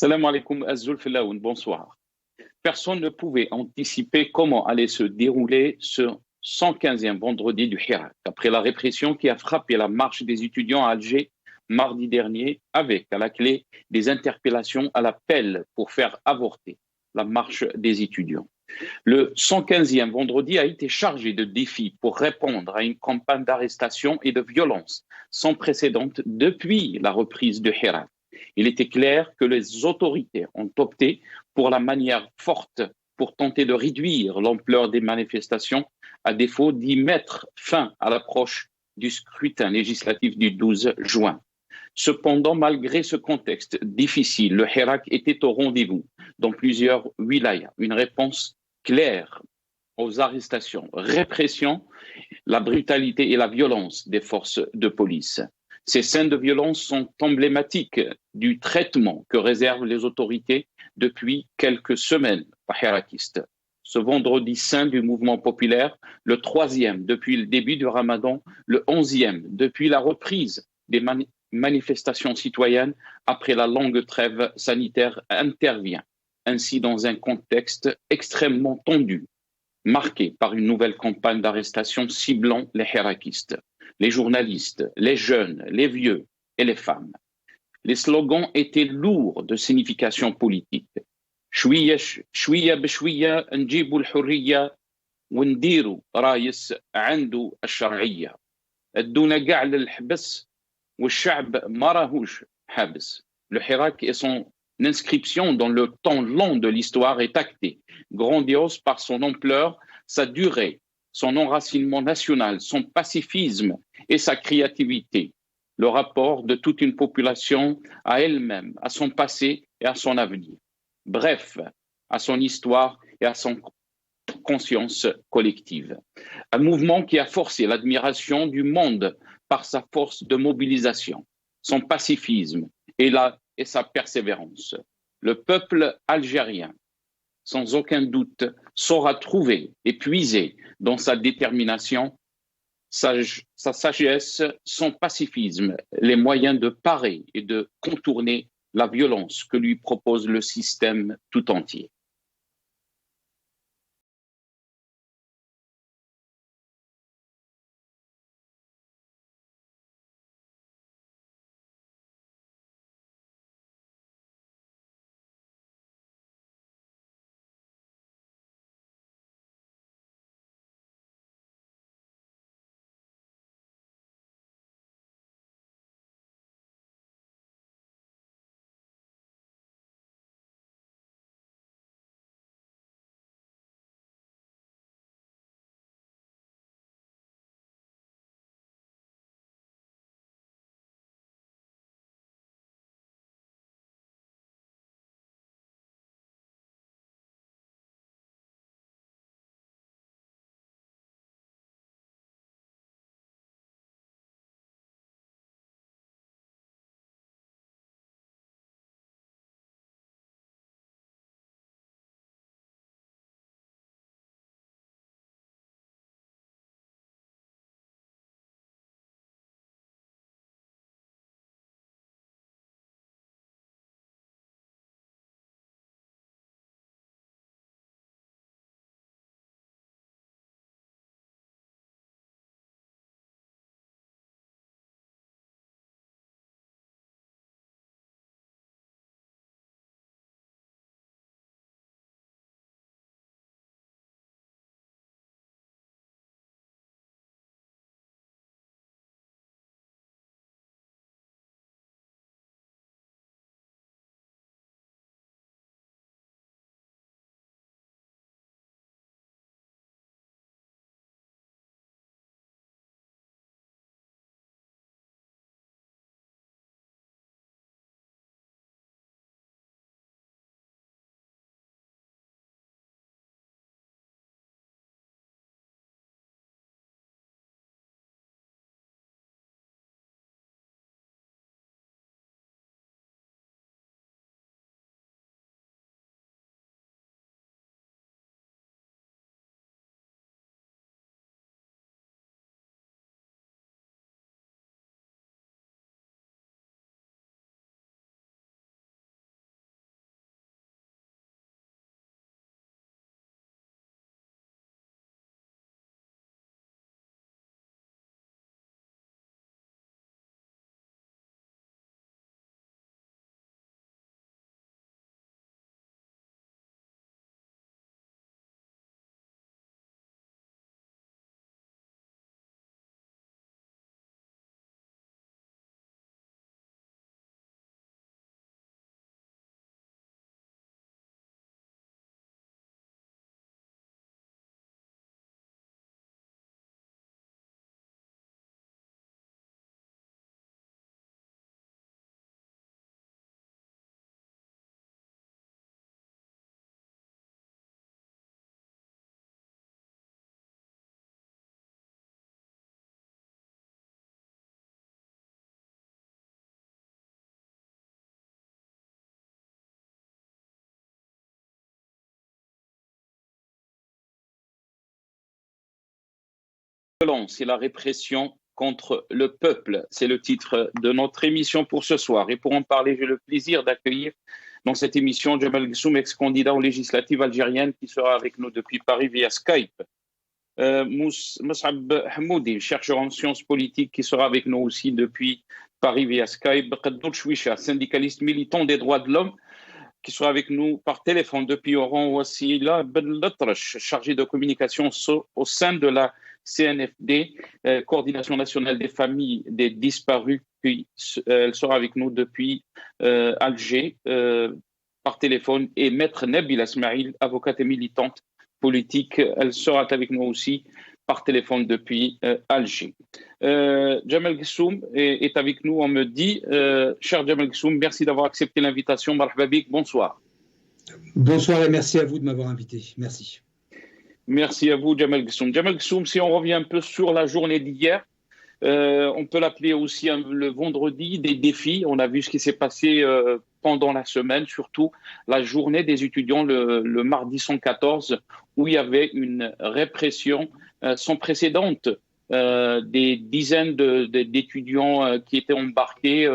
Salam alaikum Azul Filaoun, bonsoir. Personne ne pouvait anticiper comment allait se dérouler ce 115e vendredi du Hirak, après la répression qui a frappé la marche des étudiants à Alger mardi dernier, avec à la clé des interpellations à l'appel pour faire avorter la marche des étudiants. Le 115e vendredi a été chargé de défis pour répondre à une campagne d'arrestation et de violence sans précédent depuis la reprise de Hirak. Il était clair que les autorités ont opté pour la manière forte pour tenter de réduire l'ampleur des manifestations, à défaut d'y mettre fin à l'approche du scrutin législatif du 12 juin. Cependant, malgré ce contexte difficile, le Hirak était au rendez-vous dans plusieurs wilayas. Une réponse claire aux arrestations, répression, la brutalité et la violence des forces de police. Ces scènes de violence sont emblématiques du traitement que réservent les autorités depuis quelques semaines aux hirakistes. Ce vendredi saint du mouvement populaire, le troisième depuis le début du Ramadan, le 11e depuis la reprise des manifestations citoyennes après la longue trêve sanitaire, intervient ainsi dans un contexte extrêmement tendu, marqué par une nouvelle campagne d'arrestation ciblant les hirakistes, les journalistes, les jeunes, les vieux et les femmes. Les slogans étaient lourds de signification politique. شوية بشوية نجيبوا الحرية ونديروا رايس عنده الشرعية. ادونا كاع للحبس والشعب ما راهوش حابس. Le Hirak et son inscription dans le temps long de l'histoire est actée, grandiose par son ampleur, sa durée, son enracinement national, son pacifisme et sa créativité, le rapport de toute une population à elle-même, à son passé et à son avenir. Bref, à son histoire et à son conscience collective. Un mouvement qui a forcé l'admiration du monde par sa force de mobilisation, son pacifisme et sa persévérance. Le peuple algérien, sans aucun doute, saura trouver et puiser dans sa détermination, sa sagesse, son pacifisme, les moyens de parer et de contourner la violence que lui propose le système tout entier. violence et la répression contre le peuple. C'est le titre de notre émission pour ce soir. Et pour en parler, j'ai le plaisir d'accueillir dans cette émission Jamal Ghessoum, ex-candidat aux législatives algériennes, qui sera avec nous depuis Paris via Skype. Mous'ab Hamoudi, chercheur en sciences politiques, qui sera avec nous aussi depuis Paris via Skype. Qadoul Chouicha, syndicaliste militant des droits de l'homme, qui sera avec nous par téléphone depuis Oran. Wassila Ben Latrache, chargé de communication au sein de la CNFD, Coordination nationale des familles des disparus, puis elle sera avec nous depuis Alger par téléphone, et Maître Nabila Smaïl, avocate et militante politique, elle sera avec nous aussi par téléphone depuis Alger. Jamal Ghessoum est avec nous, on me dit. Cher Jamal Ghessoum, merci d'avoir accepté l'invitation. Marhaba bik, bonsoir. Bonsoir et merci à vous de m'avoir invité. Merci. Merci à vous, Jamal Ghessoum. Jamal Ghessoum, si on revient un peu sur la journée d'hier, on peut l'appeler aussi le vendredi des défis. On a vu ce qui s'est passé pendant la semaine, surtout la journée des étudiants le mardi 114, où il y avait une répression sans précédente, des dizaines d'étudiants qui étaient embarqués,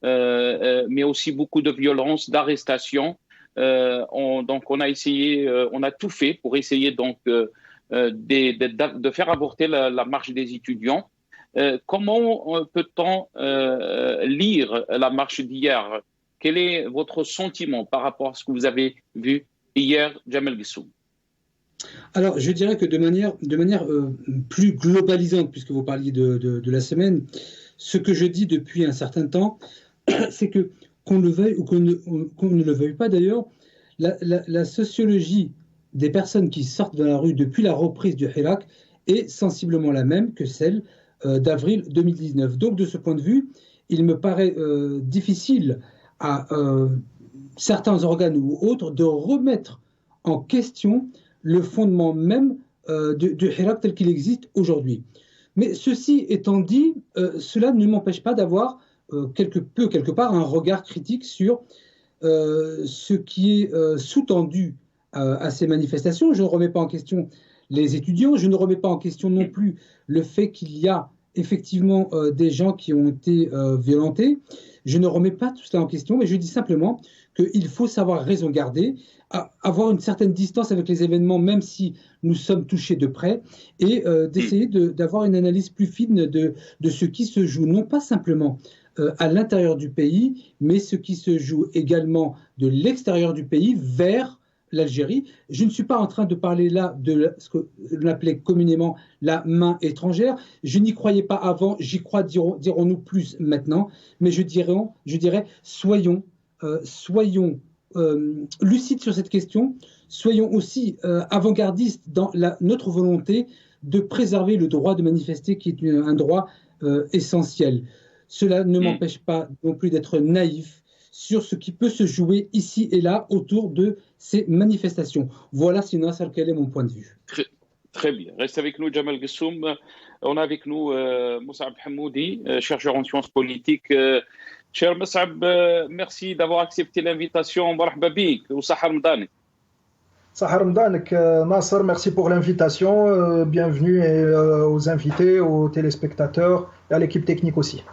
mais aussi beaucoup de violence, d'arrestations. Donc on a essayé, on a tout fait pour essayer donc de faire avorter la marche des étudiants. Comment peut-on lire la marche d'hier? Quel est votre sentiment par rapport à ce que vous avez vu hier, Jamal Ghessoum? Alors, je dirais que de manière plus globalisante, puisque vous parliez de la semaine, ce que je dis depuis un certain temps, c'est que, qu'on le veuille ou qu'on ne le veuille pas d'ailleurs, la sociologie des personnes qui sortent de la rue depuis la reprise du Hirak est sensiblement la même que celle d'avril 2019. Donc, de ce point de vue, il me paraît difficile à certains organes ou autres de remettre en question le fondement même du Hirak tel qu'il existe aujourd'hui. Mais ceci étant dit, cela ne m'empêche pas d'avoir quelque part un regard critique sur ce qui est sous-tendu à ces manifestations. Je ne remets pas en question les étudiants, je ne remets pas en question non plus le fait qu'il y a effectivement des gens qui ont été violentés. Je ne remets pas tout cela en question, mais je dis simplement qu'il faut savoir raison garder, avoir une certaine distance avec les événements, même si nous sommes touchés de près, et d'essayer d'avoir une analyse plus fine de ce qui se joue, non pas simplement à l'intérieur du pays, mais ce qui se joue également de l'extérieur du pays vers l'Algérie. Je ne suis pas en train de parler là de ce que l'on appelait communément la main étrangère. Je n'y croyais pas avant, j'y crois, dirons-nous plus maintenant, mais je dirais soyons lucides sur cette question, soyons aussi avant-gardistes dans notre volonté de préserver le droit de manifester, qui est un droit essentiel. Cela ne m'empêche pas non plus d'être naïf sur ce qui peut se jouer ici et là autour de ces manifestations. Voilà, sinon, quel est mon point de vue. Très bien. Reste avec nous, Jamal Ghessoum. On a avec nous Mous'ab Hamoudi, chercheur en sciences politiques. Cher Mous'ab, merci d'avoir accepté l'invitation. Marhaba bik, ou Sahar Mdanik. Sahar Mdanik, Nasser, merci pour l'invitation. Bienvenue aux invités, aux téléspectateurs et à l'équipe technique aussi.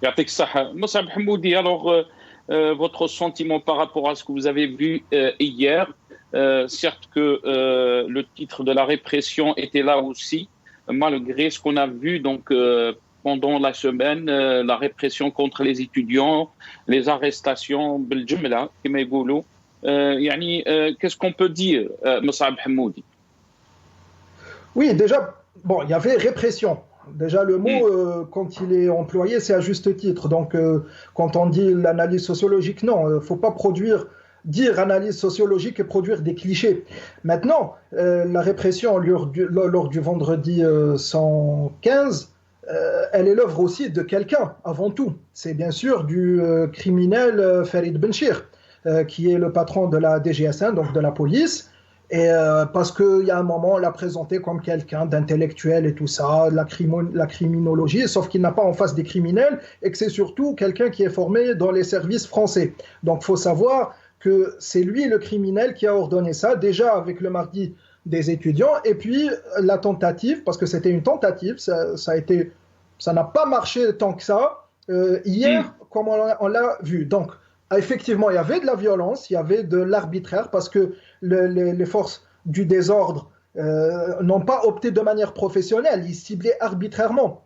Yatik Saha. Mous'ab Hamoudi, alors votre sentiment par rapport à ce que vous avez vu hier, certes que le titre de la répression était là aussi, malgré ce qu'on a vu donc pendant la semaine, la répression contre les étudiants, les arrestations, بالجملة كما يقولوا. يعني qu'est-ce qu'on peut dire, Mous'ab Hamoudi? Oui, déjà, bon, il y avait répression. Déjà, le mot, quand il est employé, c'est à juste titre. Donc, quand on dit l'analyse sociologique, non, il ne faut pas dire analyse sociologique et produire des clichés. Maintenant, la répression lors du vendredi 115, elle est l'œuvre aussi de quelqu'un, avant tout. C'est bien sûr du criminel Farid Benchir, qui est le patron de la DGSN, donc de la police. Et parce qu'il y a un moment, on l'a présenté comme quelqu'un d'intellectuel et tout ça, la criminologie, sauf qu'il n'a pas en face des criminels et que c'est surtout quelqu'un qui est formé dans les services français. Donc il faut savoir que c'est lui le criminel qui a ordonné ça, déjà avec le mardi des étudiants. Et puis la tentative, parce que c'était une tentative, ça n'a pas marché tant que ça. Hier, comme on l'a vu. Donc, effectivement, il y avait de la violence, il y avait de l'arbitraire, parce que les forces du désordre n'ont pas opté de manière professionnelle, ils ciblaient arbitrairement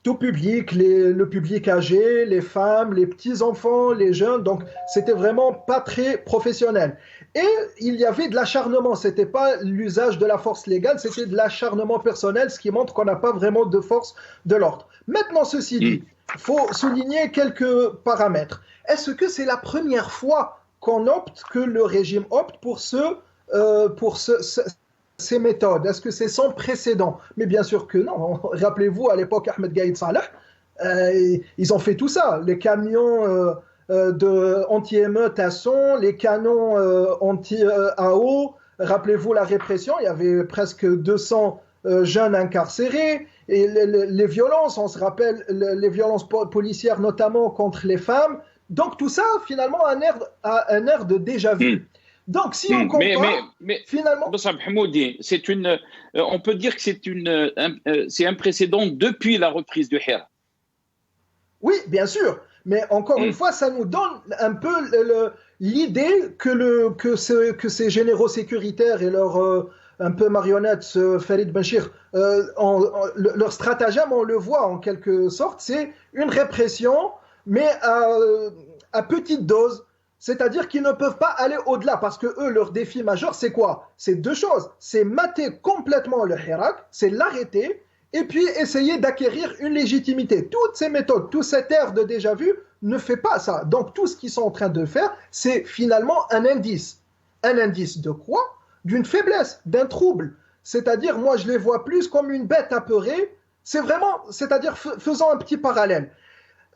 tout public, le public âgé, les femmes, les petits-enfants, les jeunes, donc c'était vraiment pas très professionnel. Et il y avait de l'acharnement, c'était pas l'usage de la force légale, c'était de l'acharnement personnel, ce qui montre qu'on n'a pas vraiment de force de l'ordre. Maintenant, ceci dit, il faut souligner quelques paramètres. Est-ce que c'est la première fois que le régime opte pour ces méthodes? Est-ce que c'est sans précédent? Mais bien sûr que non. Rappelez-vous, à l'époque, Ahmed Gaïd Salah, ils ont fait tout ça. Les camions anti-émeute à son, les canons anti-AO. Rappelez-vous la répression, il y avait presque 200 jeunes incarcérés. Et les violences, on se rappelle, les violences policières, notamment contre les femmes. Donc tout ça, finalement, a un air de déjà-vu. Donc, si on compare, mais finalement, Hamoudi, on peut dire que c'est un précédent depuis la reprise du Hira. Oui, bien sûr. Mais encore une fois, ça nous donne un peu l'idée que ces généraux sécuritaires et leurs un peu marionnettes, Farid Benchir, leur stratagème, on le voit en quelque sorte, c'est une répression, mais à petite dose. C'est-à-dire qu'ils ne peuvent pas aller au-delà, parce que eux, leur défi majeur, c'est quoi? C'est deux choses. C'est mater complètement le Hirak, c'est l'arrêter, et puis essayer d'acquérir une légitimité. Toutes ces méthodes, tout cet air de déjà-vu ne fait pas ça. Donc tout ce qu'ils sont en train de faire, c'est finalement un indice. Un indice de quoi? D'une faiblesse, d'un trouble. C'est-à-dire, moi, je les vois plus comme une bête apeurée. C'est-à-dire, faisons un petit parallèle.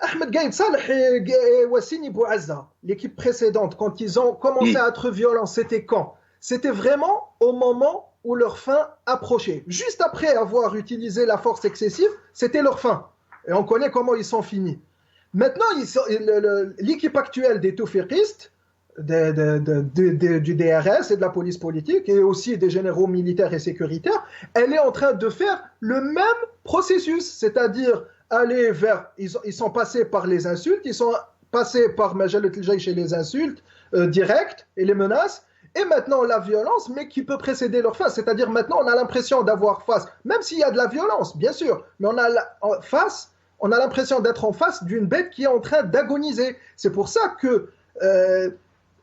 Ahmed Gaïd Salah et Wassini Bouazza, l'équipe précédente, quand ils ont commencé à être violents, c'était quand? C'était vraiment au moment où leur fin approchait. Juste après avoir utilisé la force excessive, c'était leur fin. Et on connaît comment ils sont finis. Maintenant, l'équipe actuelle des Toufiqistes, du DRS et de la police politique, et aussi des généraux militaires et sécuritaires, elle est en train de faire le même processus, c'est-à-dire ils sont passés par les insultes, ils sont passés par Majalat al-Jaysh et les insultes directes et les menaces, et maintenant la violence, mais qui peut précéder leur fin. C'est-à-dire maintenant on a l'impression d'avoir face, même s'il y a de la violence, bien sûr, mais on a l'impression d'être en face d'une bête qui est en train d'agoniser. C'est pour ça que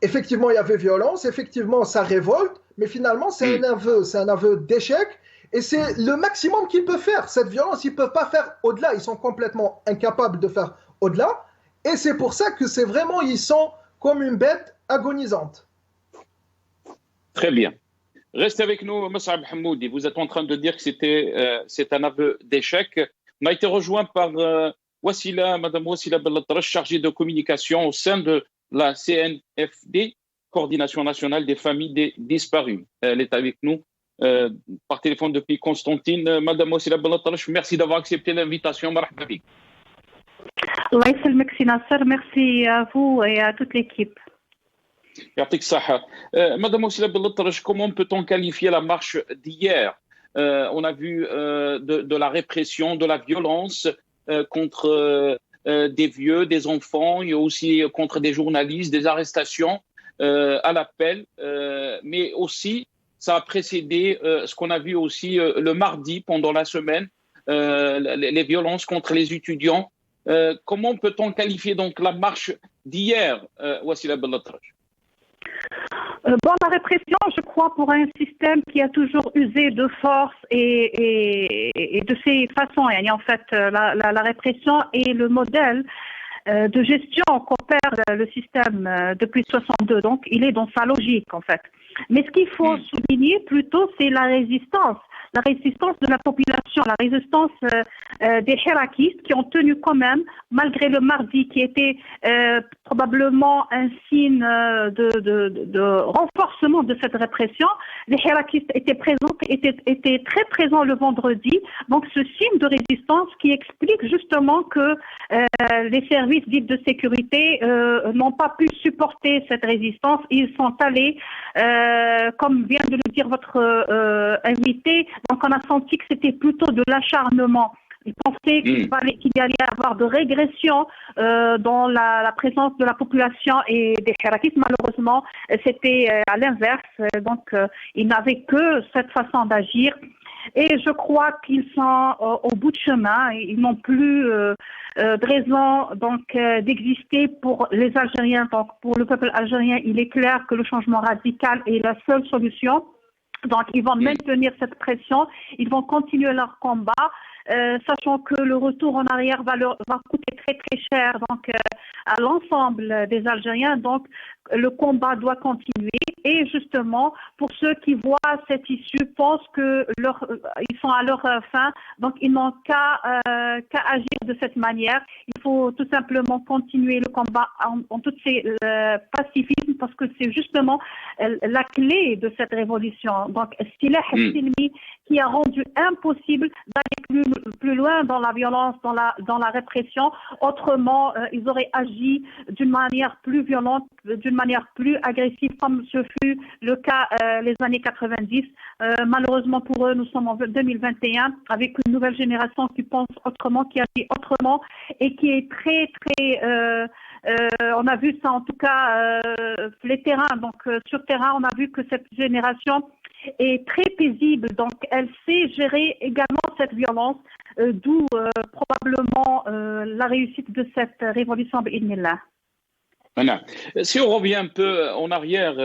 effectivement il y avait violence, effectivement ça révolte, mais finalement c'est un aveu d'échec. Et c'est le maximum qu'ils peuvent faire. Cette violence, ils ne peuvent pas faire au-delà. Ils sont complètement incapables de faire au-delà. Et c'est pour ça que ils sont comme une bête agonisante. Très bien. Restez avec nous, Mus'ab Hamoudi. Vous êtes en train de dire que c'est un aveu d'échec. On a été rejoint par Madame Wassila Bellatrache, chargée de communication au sein de la CNFD, Coordination nationale des familles des disparus. Elle est avec nous. Par téléphone depuis Constantine. Madame Wassila Bellatrache, merci d'avoir accepté l'invitation. Marhaba bik. Allah yassalmek si Nasser, merci à vous et à toute l'équipe. Yartik Saha. Madame Wassila Bellatrache, comment peut-on qualifier la marche d'hier? On a vu de la répression, de la violence contre des vieux, des enfants, et aussi contre des journalistes, des arrestations à l'appel, mais aussi ça a précédé ce qu'on a vu aussi le mardi pendant la semaine, les violences contre les étudiants. Comment peut-on qualifier donc la marche d'hier, Wassila Bellatrache? La répression, je crois, pour un système qui a toujours usé de force et de ses façons. Et en fait, la répression est le modèle de gestion qu'opère le système depuis 62. Donc, il est dans sa logique, en fait. Mais ce qu'il faut souligner plutôt, c'est la résistance de la population, la résistance des hirakistes qui ont tenu quand même, malgré le mardi qui était probablement un signe de renforcement de cette répression. Les hirakistes étaient très présents le vendredi. Donc ce signe de résistance qui explique justement que les services dits de sécurité n'ont pas pu supporter cette résistance. Ils sont allés comme vient de le dire votre invité, donc on a senti que c'était plutôt de l'acharnement. Ils pensaient qu'il y allait y avoir de régression dans la présence de la population et des Hirakis. Malheureusement, c'était à l'inverse. Donc, ils n'avaient que cette façon d'agir. Et je crois qu'ils sont au bout de chemin. Ils n'ont plus de raison d'exister pour les Algériens. Donc, pour le peuple algérien, il est clair que le changement radical est la seule solution. Donc, ils vont maintenir cette pression. Ils vont continuer leur combat. Sachant que le retour en arrière va coûter très très cher à l'ensemble des Algériens. Donc le combat doit continuer et justement pour ceux qui voient cette issue pensent que ils sont à leur fin, donc ils n'ont qu'à agir de cette manière. Il faut tout simplement continuer le combat en tout ses pacifisme parce que c'est justement la clé de cette révolution. Donc Silah Silmi qui a rendu impossible d'aller plus loin dans la violence, dans la répression. Autrement, ils auraient agi d'une manière plus violente, d'une manière plus agressive, comme ce fut le cas les années 90. Malheureusement pour eux, nous sommes en 2021 avec une nouvelle génération qui pense autrement, qui agit autrement et qui est très, très... on a vu ça en tout cas les terrains. Donc sur terrain, on a vu que cette génération est très paisible, donc elle sait gérer également cette violence, d'où probablement la réussite de cette révolution bi'idhnillah. Voilà. Si on revient un peu en arrière,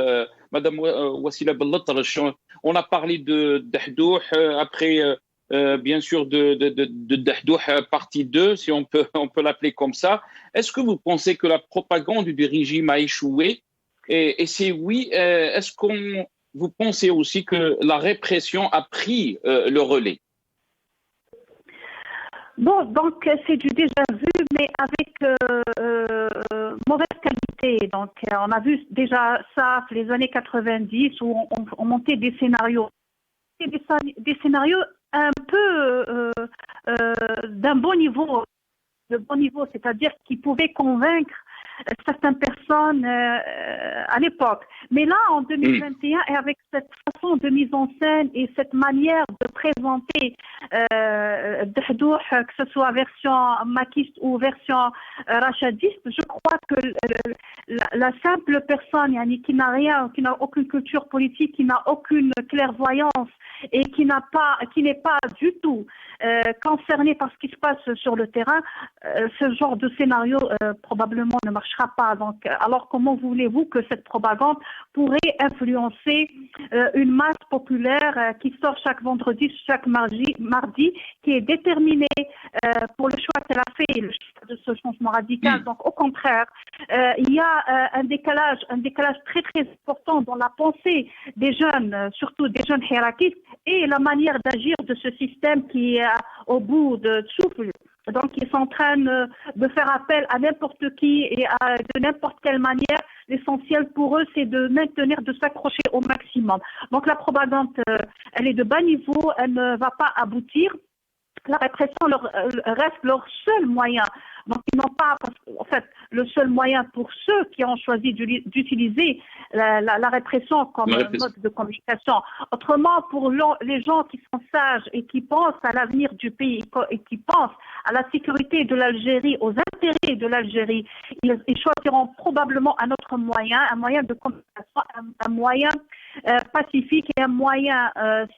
Madame Wassila Bellatarash, on a parlé de Dahdouh, après bien sûr de Dahdouh partie 2, si on peut l'appeler comme ça. Est-ce que vous pensez que la propagande du régime a échoué? Et si oui, est-ce qu'on vous pensez aussi que la répression a pris le relais? Bon, donc c'est du déjà vu, mais avec mauvaise qualité. Donc on a vu déjà ça les années 90 où on montait des scénarios. Des scénarios un peu d'un bon niveau, c'est-à-dire qui pouvaient convaincre certaines personnes à l'époque. Mais là, en 2021, et avec cette façon de mise en scène et cette manière de présenter Dahdouh, que ce soit version maquiste ou version rachadiste, je crois que la simple personne qui n'a rien, qui n'a aucune culture politique, qui n'a aucune clairvoyance et qui n'est pas du tout concernée par ce qui se passe sur le terrain, ce genre de scénario probablement ne marchera pas. Donc, alors comment voulez-vous que cette propagande pourrait influencer une masse populaire qui sort chaque vendredi, chaque mardi, qui est déterminée pour le choix qu'elle a fait, le choix de ce changement radical. Donc, au contraire, il y a un décalage très très important dans la pensée des jeunes, surtout des jeunes hirakistes, et la manière d'agir de ce système qui est au bout de souffle. Donc, ils sont en train de faire appel à n'importe qui et de n'importe quelle manière. L'essentiel pour eux, c'est de maintenir, de s'accrocher au maximum. Donc, la propagande, elle est de bas niveau, elle ne va pas aboutir. La répression reste leur seul moyen. Donc, ils n'ont pas, en fait, le seul moyen pour ceux qui ont choisi d'utiliser la répression comme mode de communication. Autrement, pour les gens qui sont sages et qui pensent à l'avenir du pays et qui pensent à la sécurité de l'Algérie, aux intérêts de l'Algérie, ils choisiront probablement un autre moyen, un moyen de communication, un moyen pacifique et un moyen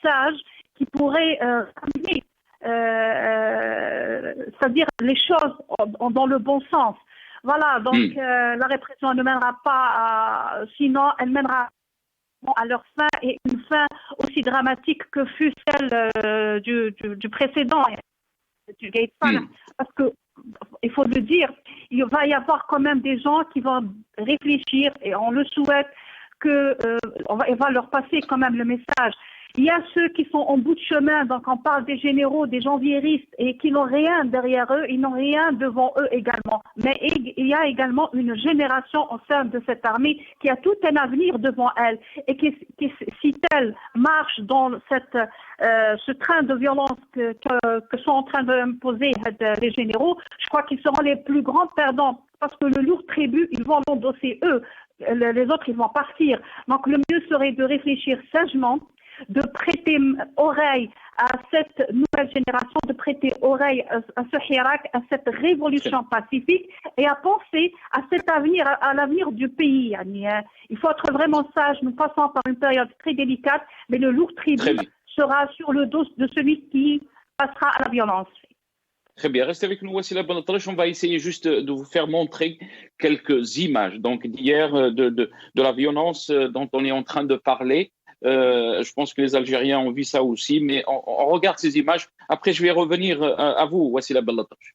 sage qui pourrait ramener c'est-à-dire les choses dans le bon sens. Voilà, donc la répression ne mènera pas sinon elle mènera à leur fin et une fin aussi dramatique que fut celle du précédent, du Gaïtan. Parce que, il faut le dire, il va y avoir quand même des gens qui vont réfléchir et on le souhaite il va leur passer quand même le message. Il y a ceux qui sont en bout de chemin, donc on parle des généraux, des janvieristes, et qui n'ont rien derrière eux, ils n'ont rien devant eux également. Mais il y a également une génération au sein de cette armée qui a tout un avenir devant elle, et qui si elle marche dans ce train de violence que sont en train d'imposer les généraux, je crois qu'ils seront les plus grands perdants. Parce que le lourd tribut, ils vont l'endosser eux. les autres, ils vont partir. Donc, le mieux serait de réfléchir sagement, de prêter oreille à cette nouvelle génération, de prêter oreille à ce hirak, à cette révolution pacifique et à penser à cet avenir, à l'avenir du pays. Il faut être vraiment sage. Nous passons par une période très délicate, mais le lourd tribut sera sur le dos de celui qui passera à la violence. Très bien, restez avec nous, Wassila Ben Atrache. On va essayer juste de vous faire montrer quelques images donc d'hier, de la violence dont on est en train de parler. Je pense que les Algériens ont vu ça aussi, mais on regarde ces images. Après, je vais revenir à vous, Wassila Ben Atrache.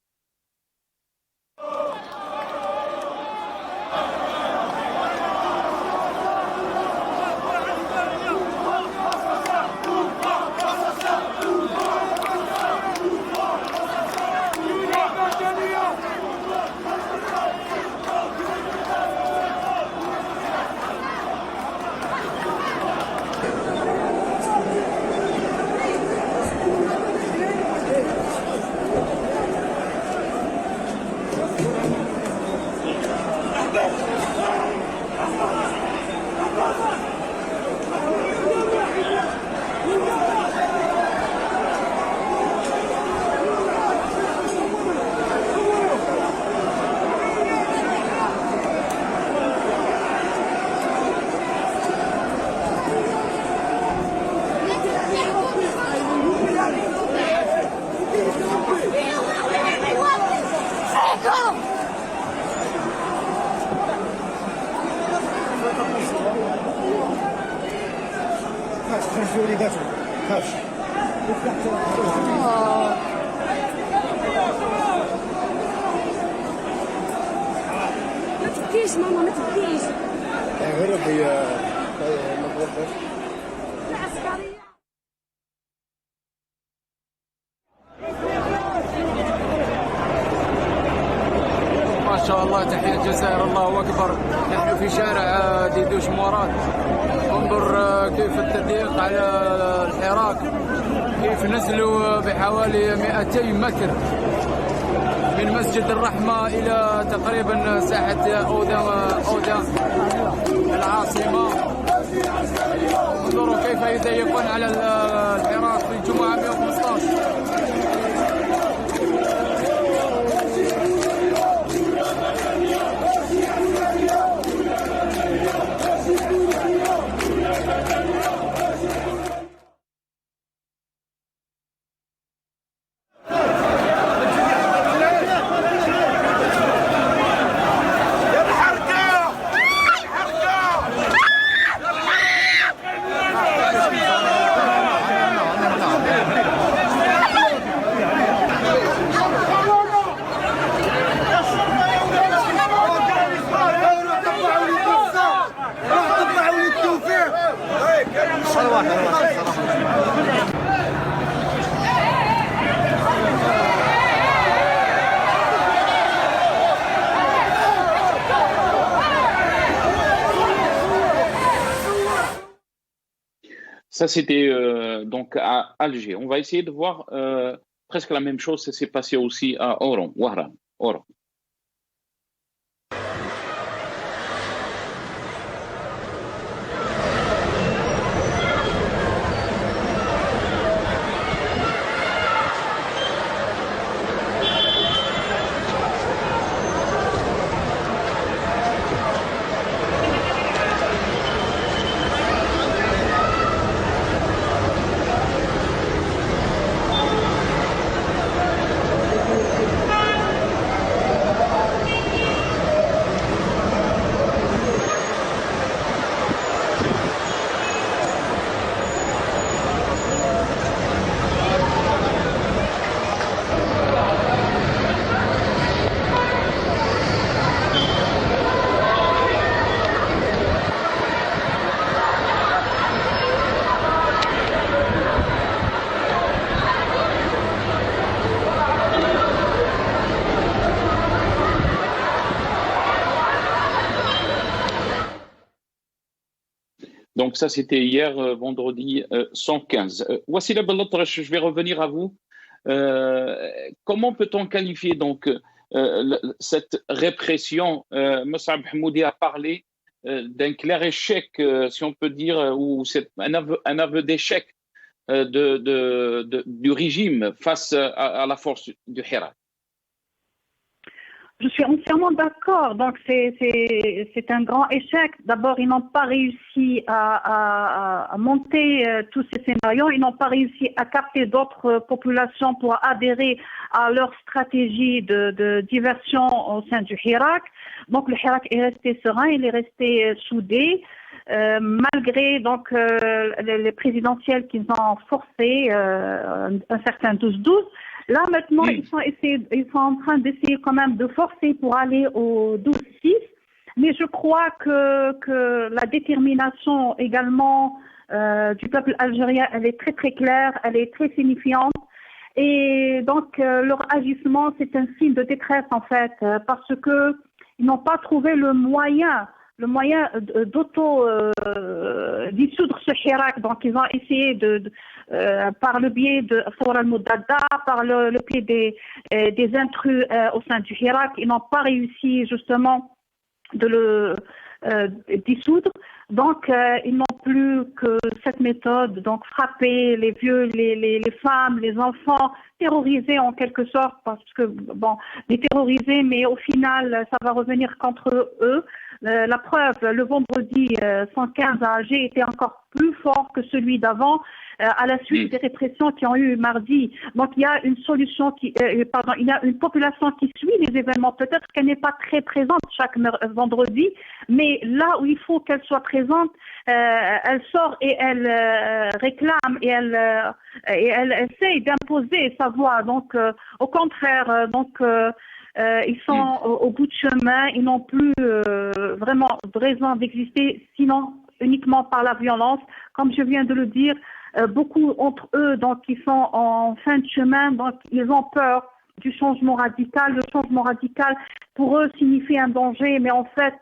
ما تبكيش ماما ما تبكيش. غير هي مضبوطة. العسكرية. ما شاء الله، تحية الجزائر، الله أكبر. نحن في شارع ديدوش مراد، انظر كيف التضييق على الحراك، كيف نزلوا بحوالي 200 متر من مسجد الرحمة إلى تقريبا ساحة أودا العاصمة. انظروا كيف يضيقون على الحراك في الجمعة 115. Ça, c'était donc à Alger. On va essayer de voir presque la même chose. Ça s'est passé aussi à Oran, Wahran, Oran. Donc ça, c'était hier, vendredi 115. Wassila Ben Atrache, je vais revenir à vous. Comment peut-on qualifier donc cette répression? Moussab Hmoudi a parlé d'un clair échec, si on peut dire, ou c'est un aveu d'échec du régime face à la force du Hirak. Je suis entièrement d'accord. Donc, c'est un grand échec. D'abord, ils n'ont pas réussi à monter tous ces scénarios. Ils n'ont pas réussi à capter d'autres populations pour adhérer à leur stratégie de diversion au sein du Hirak. Donc, le Hirak est resté serein, il est resté soudé. Malgré donc les présidentielles qu'ils ont forcé un certain 12-12. Là, maintenant, ils sont en train d'essayer quand même de forcer pour aller au 12-6. Mais je crois que la détermination également du peuple algérien, elle est très, très claire, elle est très signifiante. Et donc, leur agissement, c'est un signe de détresse, en fait, parce que ils n'ont pas trouvé le moyen d'auto-dissoudre ce Hirak. Donc, ils ont essayé par le biais de Four al-Moudadda, par le biais des intrus au sein du Hirak. Ils n'ont pas réussi, justement, de le dissoudre. Donc, ils n'ont plus que cette méthode, donc frapper les vieux, les femmes, les enfants, terroriser en quelque sorte, parce que, bon, les terroriser, mais au final, ça va revenir contre eux. La preuve, le vendredi 115 à Alger était encore plus fort que celui d'avant, à la suite des répressions qui ont eu mardi. Donc il y a une solution il y a une population qui suit les événements. Peut-être qu'elle n'est pas très présente chaque vendredi, mais là où il faut qu'elle soit présente, elle sort et elle réclame et elle essaye d'imposer sa voix. Donc au contraire, ils sont au bout de chemin, ils n'ont plus vraiment de raison d'exister, sinon uniquement par la violence. Comme je viens de le dire, beaucoup entre eux, donc, ils sont en fin de chemin, donc ils ont peur du changement radical. Le changement radical, pour eux, signifie un danger, mais en fait,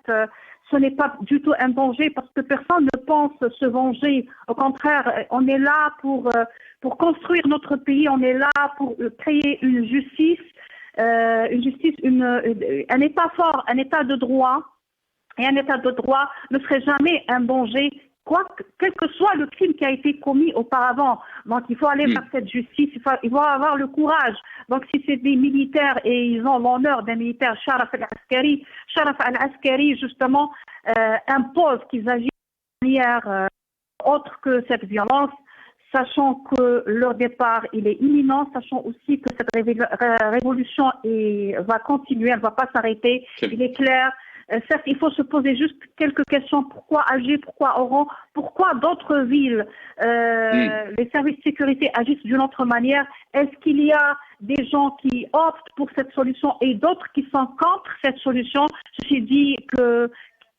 ce n'est pas du tout un danger parce que personne ne pense se venger. Au contraire, on est là pour construire notre pays, on est là pour créer une justice, un État fort, un État de droit. Et un État de droit ne serait jamais un danger, quel que soit le crime qui a été commis auparavant. Donc il faut aller vers cette justice, il faut avoir le courage. Donc si c'est des militaires et ils ont l'honneur d'un militaire, Sharaf al-Askari justement impose qu'ils agissent de manière autre que cette violence, sachant que leur départ il est imminent, sachant aussi que cette révolution va continuer, elle ne va pas s'arrêter. Il est clair. Certes, il faut se poser juste quelques questions. Pourquoi Alger? Pourquoi Oran? Pourquoi d'autres villes? Les services de sécurité agissent d'une autre manière. Est-ce qu'il y a des gens qui optent pour cette solution et d'autres qui sont contre cette solution? Ceci dit que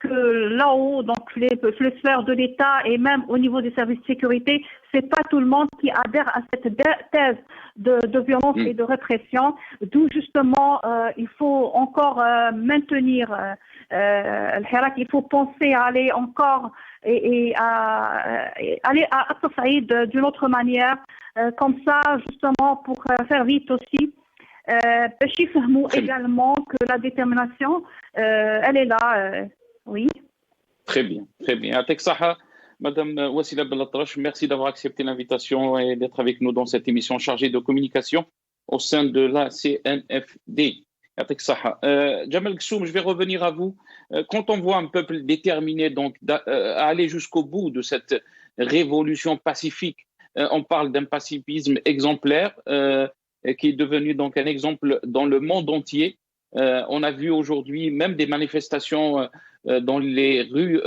là-haut, donc les sphères de l'État et même au niveau des services de sécurité, c'est pas tout le monde qui adhère à cette thèse de violence et de répression. D'où justement, il faut encore maintenir le Hirak. Il faut penser à aller encore et à aller à Saïd d'une autre manière, comme ça justement pour faire vite aussi. Également que la détermination, elle est là. Oui. Très bien, très bien. Yatek Saha, Madame Wassila Belatrache, merci d'avoir accepté l'invitation et d'être avec nous dans cette émission chargée de communication au sein de la CNFD. Yatek Saha. Jamal Kshoum, je vais revenir à vous. Quand on voit un peuple déterminé donc, à aller jusqu'au bout de cette révolution pacifique, on parle d'un pacifisme exemplaire qui est devenu donc un exemple dans le monde entier. On a vu aujourd'hui même des manifestations dans les rues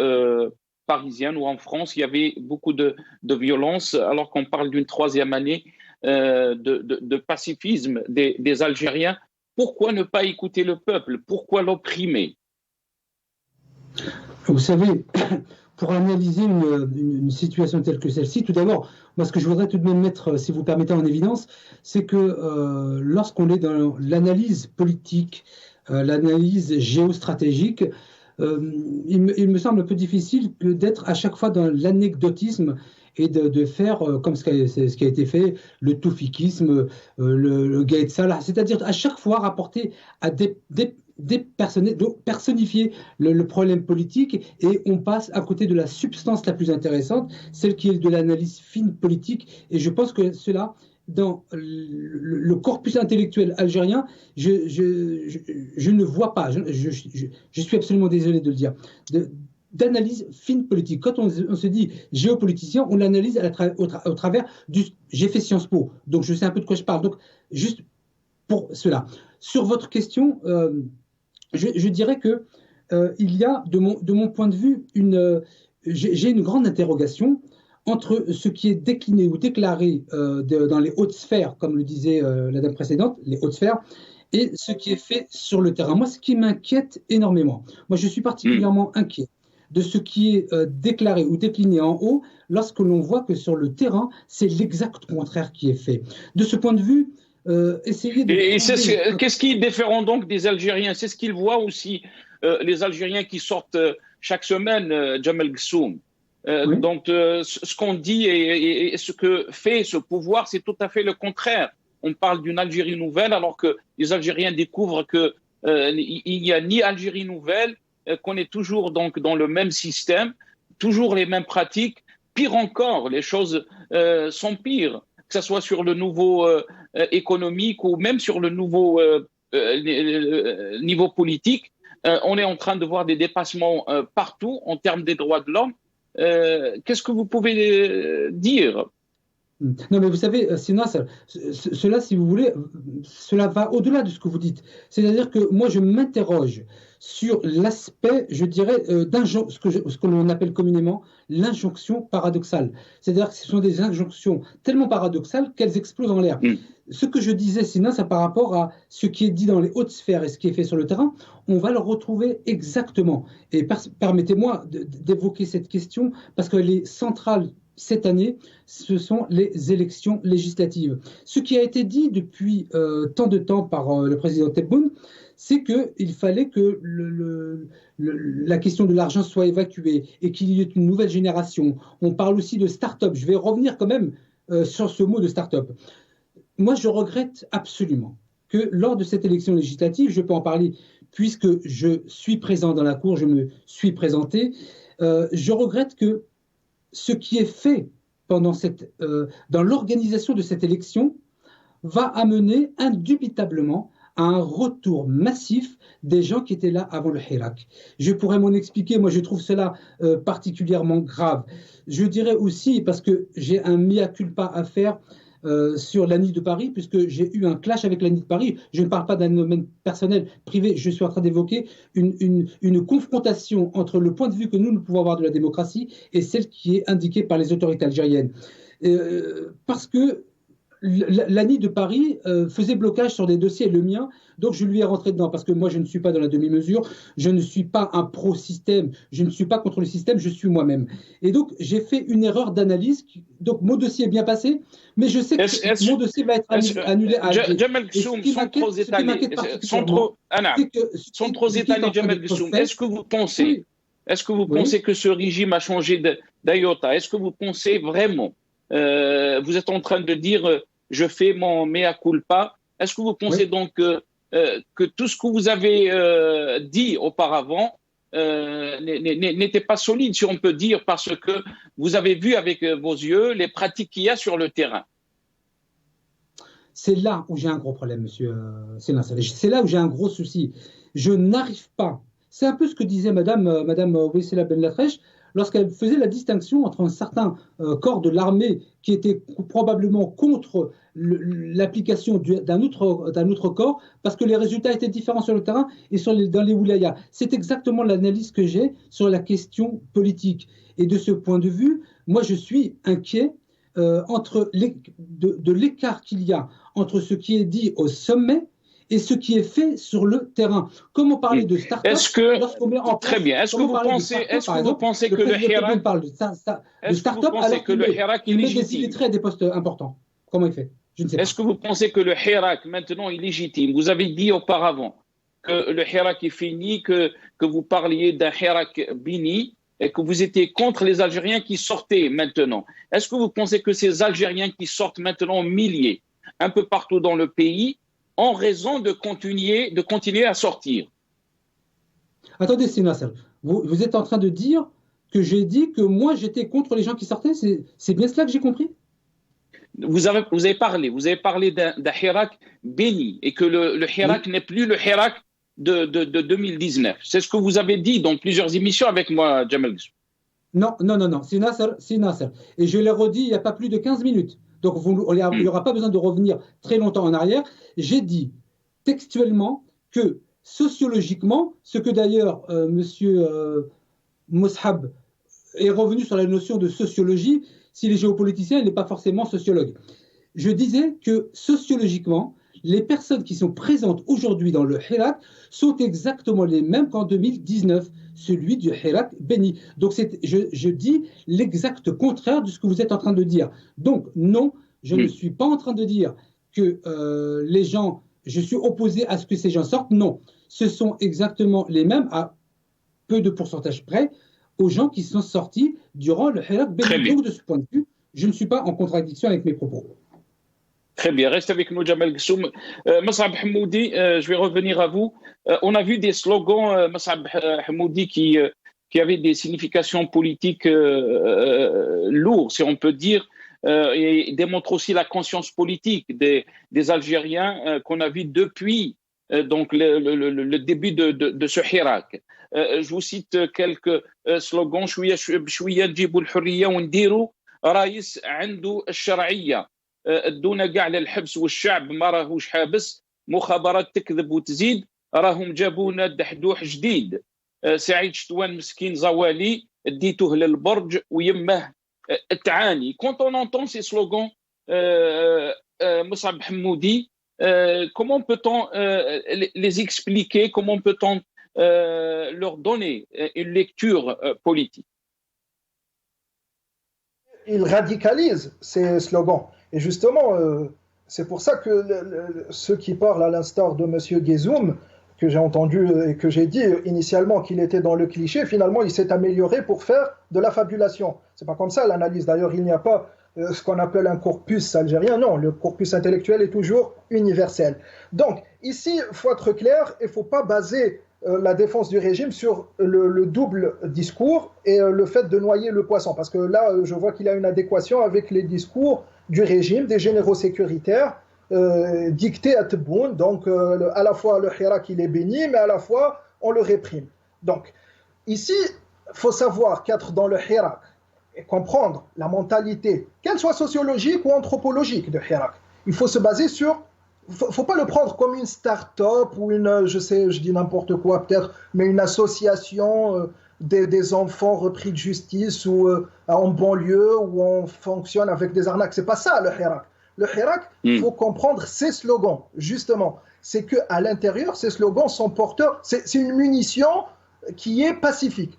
parisiennes ou en France. Il y avait beaucoup de violence alors qu'on parle d'une troisième année de pacifisme des Algériens. Pourquoi ne pas écouter le peuple? Pourquoi l'opprimer? Vous savez, pour analyser une situation telle que celle-ci, tout d'abord, moi ce que je voudrais tout de même mettre, si vous permettez, en évidence, c'est que lorsqu'on est dans l'analyse politique, l'analyse géostratégique, il me semble un peu difficile d'être à chaque fois dans l'anecdotisme et de faire comme ce qui a été fait, le toufikisme, le Gaïd Salah, c'est-à-dire à chaque fois rapporter à personnifier le problème politique, et on passe à côté de la substance la plus intéressante, celle qui est de l'analyse fine politique. Et je pense que cela, dans le corpus intellectuel algérien, je ne vois pas, je suis absolument désolé de le dire, d'analyse fine politique. Quand on se dit géopoliticien, on l'analyse au travers du... J'ai fait Sciences Po, donc je sais un peu de quoi je parle. Donc, juste pour cela. Sur votre question, je dirais que il y a, de mon point de vue, j'ai une grande interrogation entre ce qui est décliné ou déclaré dans les hautes sphères, comme le disait la dame précédente, les hautes sphères, et ce qui est fait sur le terrain. Moi, ce qui m'inquiète énormément, moi je suis particulièrement inquiet de ce qui est déclaré ou décliné en haut, lorsque l'on voit que sur le terrain, c'est l'exact contraire qui est fait. De ce point de vue, essayer de... Et qu'est-ce qui est différent donc des Algériens? C'est ce qu'ils voient aussi, les Algériens qui sortent chaque semaine, Jamel Ghassoum. Oui. Donc, ce qu'on dit et ce que fait ce pouvoir, c'est tout à fait le contraire. On parle d'une Algérie nouvelle, alors que les Algériens découvrent que il n'y a ni Algérie nouvelle, qu'on est toujours donc dans le même système, toujours les mêmes pratiques. Pire encore, les choses sont pires, que ce soit sur le niveau économique ou même sur le nouveau niveau politique. On est en train de voir des dépassements partout en termes des droits de l'homme. Qu'est-ce que vous pouvez dire? Non, mais vous savez, Sina, cela, si vous voulez, cela va au-delà de ce que vous dites. C'est-à-dire que moi, je m'interroge sur l'aspect, je dirais, ce que l'on appelle communément l'injonction paradoxale. C'est-à-dire que ce sont des injonctions tellement paradoxales qu'elles explosent en l'air. Ce que je disais, Sina, c'est par rapport à ce qui est dit dans les hautes sphères et ce qui est fait sur le terrain, on va le retrouver exactement. Et permettez-moi d'évoquer cette question parce qu'elle est centrale. Cette année, ce sont les élections législatives. Ce qui a été dit depuis tant de temps par le président Tebboune, c'est qu'il fallait que la question de l'argent soit évacuée et qu'il y ait une nouvelle génération. On parle aussi de start-up. Je vais revenir quand même sur ce mot de start-up. Moi, je regrette absolument que lors de cette élection législative, je peux en parler puisque je suis présent dans la cour, je me suis présenté, je regrette que ce qui est fait dans l'organisation de cette élection va amener indubitablement à un retour massif des gens qui étaient là avant le Hirak. Je pourrais m'en expliquer, moi je trouve cela particulièrement grave. Je dirais aussi, parce que j'ai un mea culpa à faire sur l'ANI de Paris, puisque j'ai eu un clash avec l'ANI de Paris. Je ne parle pas d'un domaine personnel, privé, je suis en train d'évoquer une confrontation entre le point de vue que nous pouvons avoir de la démocratie et celle qui est indiquée par les autorités algériennes. Parce que l'ANI de Paris faisait blocage sur des dossiers, le mien, donc je lui ai rentré dedans, parce que moi je ne suis pas dans la demi-mesure, je ne suis pas un pro-système, je ne suis pas contre le système, je suis moi-même. Et donc j'ai fait une erreur d'analyse, donc mon dossier est bien passé, mais je sais que mon dossier va être annulé à Jamel Ghassoum, sans trop étaler, Jamel Ghassoum, est-ce que vous pensez, que ce régime a changé d'iota? Est-ce que vous pensez vraiment, vous êtes en train de dire je fais mon mea culpa, est-ce que vous pensez donc que tout ce que vous avez dit auparavant n'était pas solide, si on peut dire, parce que vous avez vu avec vos yeux les pratiques qu'il y a sur le terrain? C'est là où j'ai un gros problème, monsieur Sénat. C'est là où j'ai un gros souci. Je n'arrive pas. C'est un peu ce que disait Madame Wissela Ben Latrèche lorsqu'elle faisait la distinction entre un certain corps de l'armée qui était probablement contre l'application d'un autre corps, parce que les résultats étaient différents sur le terrain et dans les wilayas. C'est exactement l'analyse que j'ai sur la question politique. Et de ce point de vue, moi je suis inquiet de l'écart qu'il y a entre ce qui est dit au sommet et ce qui est fait sur le terrain. Comment parler de start-up lorsqu'on met en place... Très bien. Est-ce que vous pensez que le Hirak... parle de start-up alors qu'il met des illettrés à des postes importants? Comment il fait? Je ne sais pas. Est-ce que vous pensez que le Hirak, maintenant, est légitime? Vous avez dit auparavant que le Hirak est fini, que vous parliez d'un Hirak Bini. et que vous étiez contre les Algériens qui sortaient maintenant. Est-ce que vous pensez que ces Algériens qui sortent maintenant en milliers, un peu partout dans le pays, ont raison de continuer à sortir? Attendez, Nasser, vous êtes en train de dire que j'ai dit que moi j'étais contre les gens qui sortaient? C'est bien cela que j'ai compris? Vous avez parlé d'un Hirak béni et que le Hirak n'est plus le Hirak de 2019. C'est ce que vous avez dit dans plusieurs émissions avec moi, Jamal. Non, c'est Nasser. Et je l'ai redit il n'y a pas plus de 15 minutes. Donc il n'y aura pas besoin de revenir très longtemps en arrière. J'ai dit textuellement que sociologiquement, ce que d'ailleurs monsieur Moushab est revenu sur la notion de sociologie, s'il est géopoliticien, il n'est pas forcément sociologue. Je disais que sociologiquement, les personnes qui sont présentes aujourd'hui dans le Hirak sont exactement les mêmes qu'en 2019, celui du Hirak béni. Donc je dis l'exact contraire de ce que vous êtes en train de dire. Donc non, je ne suis pas en train de dire que les gens, je suis opposé à ce que ces gens sortent. Non, ce sont exactement les mêmes à peu de pourcentage près aux gens qui sont sortis durant le Hirak béni. Donc de ce point de vue, je ne suis pas en contradiction avec mes propos. Très bien, reste avec nous, Jamal Ghassoum. Moussab Hamoudi, je vais revenir à vous. On a vu des slogans, Moussab Hamoudi, qui avaient des significations politiques lourdes, si on peut dire, et démontrent aussi la conscience politique des Algériens qu'on a vu depuis donc le début de ce Hirak. Je vous cite quelques slogans. شوية نجيبوا الحرية ونديروا رايس عنده الشرعية. ادونا كاع للحبس والشعب ما راهوش حابس، مخابرات تكذب وتزيد، راهم جابونا دحدوح جديد. سعيد شتوان مسكين زوالي ديتوه للبرج ويمه تعاني. Quand on entend ces slogans, Moussab Hamoudi, comment peut-on les expliquer? Comment peut-on leur donner une lecture politique? Ils radicalisent ces slogans. Et justement, c'est pour ça que ceux qui parlent à l'instar de M. Ghassoum, que j'ai entendu et que j'ai dit initialement qu'il était dans le cliché, finalement il s'est amélioré pour faire de la fabulation. C'est pas comme ça l'analyse. D'ailleurs, il n'y a pas ce qu'on appelle un corpus algérien. Non, le corpus intellectuel est toujours universel. Donc ici, il faut être clair, il ne faut pas baser la défense du régime sur le double discours et le fait de noyer le poisson. Parce que là, je vois qu'il y a une adéquation avec les discours du régime, des généraux sécuritaires, dictés à Tebboune. Donc, à la fois, le Hirak, il est béni, mais à la fois, on le réprime. Donc, ici, il faut savoir qu'être dans le Hirak et comprendre la mentalité, qu'elle soit sociologique ou anthropologique de Hirak, il faut se baser sur... Il ne faut pas le prendre comme une start-up ou une, je dis n'importe quoi peut-être, mais une association des enfants repris de justice ou en banlieue où on fonctionne avec des arnaques. C'est pas ça le Hirak. Le Hirak, il faut comprendre ses slogans, justement. C'est qu'à l'intérieur, ces slogans sont porteurs, c'est une munition qui est pacifique.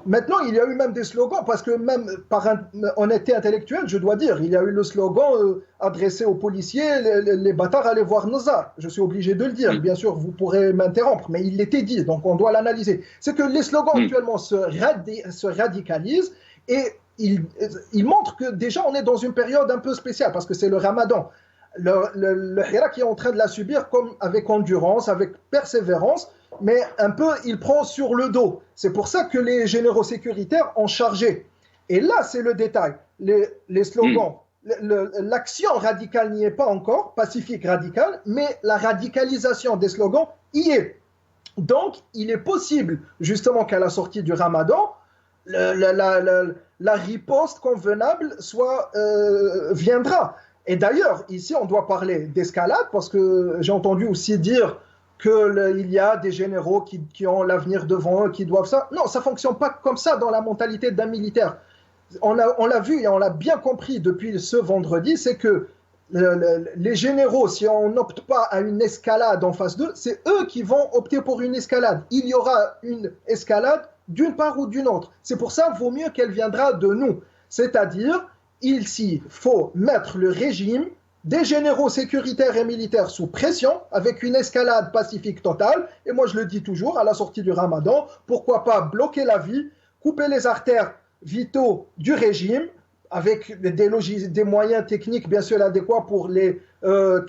Maintenant, il y a eu même des slogans, parce que même par honnêteté intellectuelle, je dois dire, il y a eu le slogan adressé aux policiers, les bâtards allaient voir Nozar. Je suis obligé de le dire, bien sûr, vous pourrez m'interrompre, mais il l'était dit, donc on doit l'analyser. C'est que les slogans actuellement se radicalisent et ils montrent que déjà on est dans une période un peu spéciale, parce que c'est le Ramadan. Le Hirak est en train de la subir comme avec endurance, avec persévérance, mais un peu il prend sur le dos. C'est pour ça que les généraux sécuritaires ont chargé. Et là, c'est le détail. Les slogans, l'action radicale n'y est pas encore, pacifique radicale, mais la radicalisation des slogans y est. Donc, il est possible, justement, qu'à la sortie du Ramadan, la riposte convenable viendra. Et d'ailleurs, ici, on doit parler d'escalade, parce que j'ai entendu aussi dire qu'il y a des généraux qui ont l'avenir devant eux, qui doivent ça. Non, ça ne fonctionne pas comme ça dans la mentalité d'un militaire. On l'a vu et on l'a bien compris depuis ce vendredi, c'est que les généraux, si on n'opte pas à une escalade en face d'eux, c'est eux qui vont opter pour une escalade. Il y aura une escalade d'une part ou d'une autre. C'est pour ça qu'il vaut mieux qu'elle viendra de nous. C'est-à-dire, il faut mettre le régime des généraux sécuritaires et militaires sous pression, avec une escalade pacifique totale. Et moi, je le dis toujours, à la sortie du Ramadan, pourquoi pas bloquer la vie, couper les artères vitaux du régime avec des moyens techniques bien sûr adéquats pour les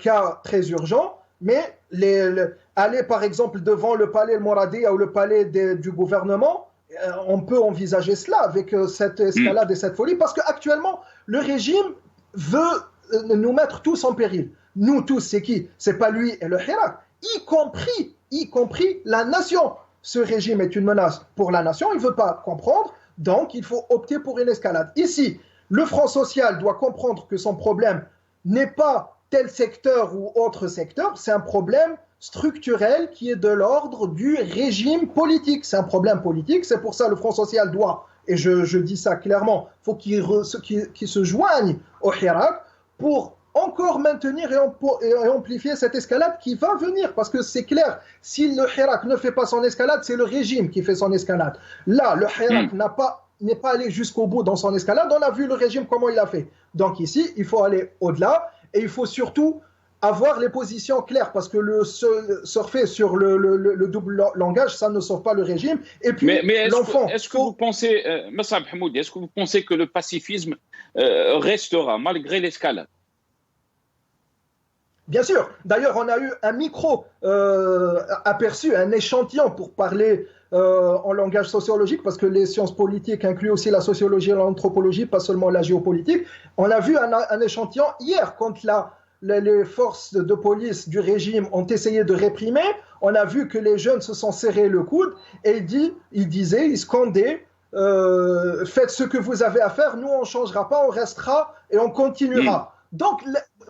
cas très urgents, mais aller par exemple devant le palais El Mouradia ou le palais du gouvernement, on peut envisager cela avec cette escalade et cette folie, parce qu'actuellement, le régime veut nous mettre tous en péril. Nous tous, c'est qui? C'est pas lui et le Hirak, y compris la nation. Ce régime est une menace pour la nation, il ne veut pas comprendre, donc il faut opter pour une escalade. Ici, le Front social doit comprendre que son problème n'est pas tel secteur ou autre secteur, c'est un problème structurel qui est de l'ordre du régime politique. C'est un problème politique, c'est pour ça que le Front social doit, et je dis ça clairement, il faut qu'il se joigne au Hirak pour encore maintenir et amplifier cette escalade qui va venir, parce que c'est clair, si le Hirak ne fait pas son escalade, c'est le régime qui fait son escalade. Là, le Hirak n'est pas allé jusqu'au bout dans son escalade, on a vu le régime comment il a fait. Donc ici, il faut aller au-delà, et il faut surtout avoir les positions claires, parce que surfer sur le double langage, ça ne sauve pas le régime. Et puis, est-ce que vous pensez, Massab Hamoudi, est-ce que vous pensez que le pacifisme restera malgré l'escalade? Bien sûr. D'ailleurs, on a eu un aperçu, un échantillon pour parler en langage sociologique, parce que les sciences politiques incluent aussi la sociologie et l'anthropologie, pas seulement la géopolitique. On a vu un échantillon hier quand les forces de police du régime ont essayé de réprimer. On a vu que les jeunes se sont serrés le coude et ils scandaient faites ce que vous avez à faire, nous on ne changera pas, on restera et on continuera. Donc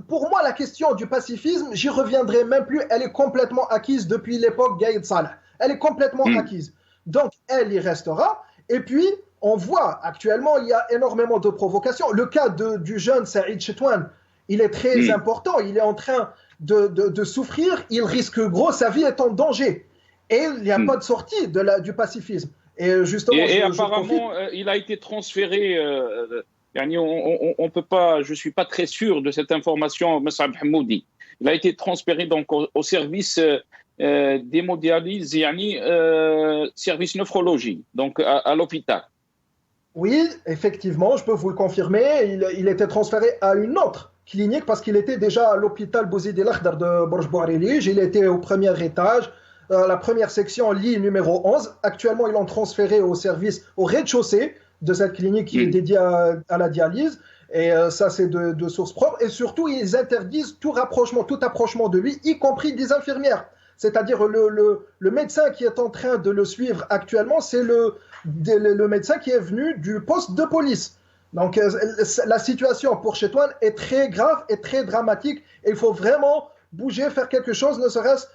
pour moi la question du pacifisme, j'y reviendrai même plus, elle est complètement acquise depuis l'époque Gaïd Salah. Elle est complètement acquise. Donc elle y restera. Et puis on voit actuellement il y a énormément de provocations. Le cas du jeune Saïd Chetouane, il est très important, il est en train de souffrir, il risque gros, sa vie est en danger. Et il n'y a pas de sortie du pacifisme. Et justement, apparemment, il a été transféré. On peut pas. Je suis pas très sûr de cette information, Massab Hamoudi. Il a été transféré donc au service d'hémodialyse, service nephrologie, donc à l'hôpital. Oui, effectivement, je peux vous le confirmer. Il était transféré à une autre clinique parce qu'il était déjà à l'hôpital Bouzid El Akhdar de Borj Bouarelij. Il était au premier étage, la première section, lit numéro 11. Actuellement, ils l'ont transféré au rez-de-chaussée de cette clinique qui est dédiée à la dialyse. Et ça, c'est de source propre. Et surtout, ils interdisent tout approchement de lui, y compris des infirmières. C'est-à-dire le médecin qui est en train de le suivre actuellement, c'est le médecin qui est venu du poste de police. Donc la situation pour Chetouane est très grave et très dramatique. Et il faut vraiment bouger, faire quelque chose, ne serait-ce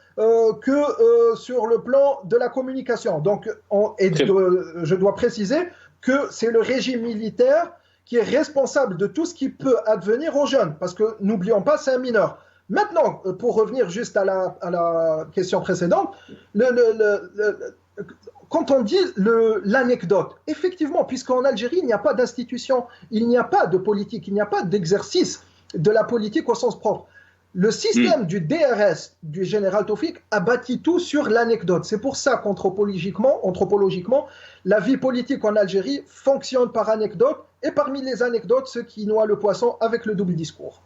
que sur le plan de la communication. Donc, je dois préciser que c'est le régime militaire qui est responsable de tout ce qui peut advenir aux jeunes. Parce que n'oublions pas, c'est un mineur. Maintenant, pour revenir juste à la question précédente, quand on dit l'anecdote, effectivement, puisqu'en Algérie, il n'y a pas d'institution, il n'y a pas de politique, il n'y a pas d'exercice de la politique au sens propre. Le système du DRS, du général Taufik, a bâti tout sur l'anecdote. C'est pour ça qu'anthropologiquement, la vie politique en Algérie fonctionne par anecdote, et parmi les anecdotes, ceux qui noient le poisson avec le double discours.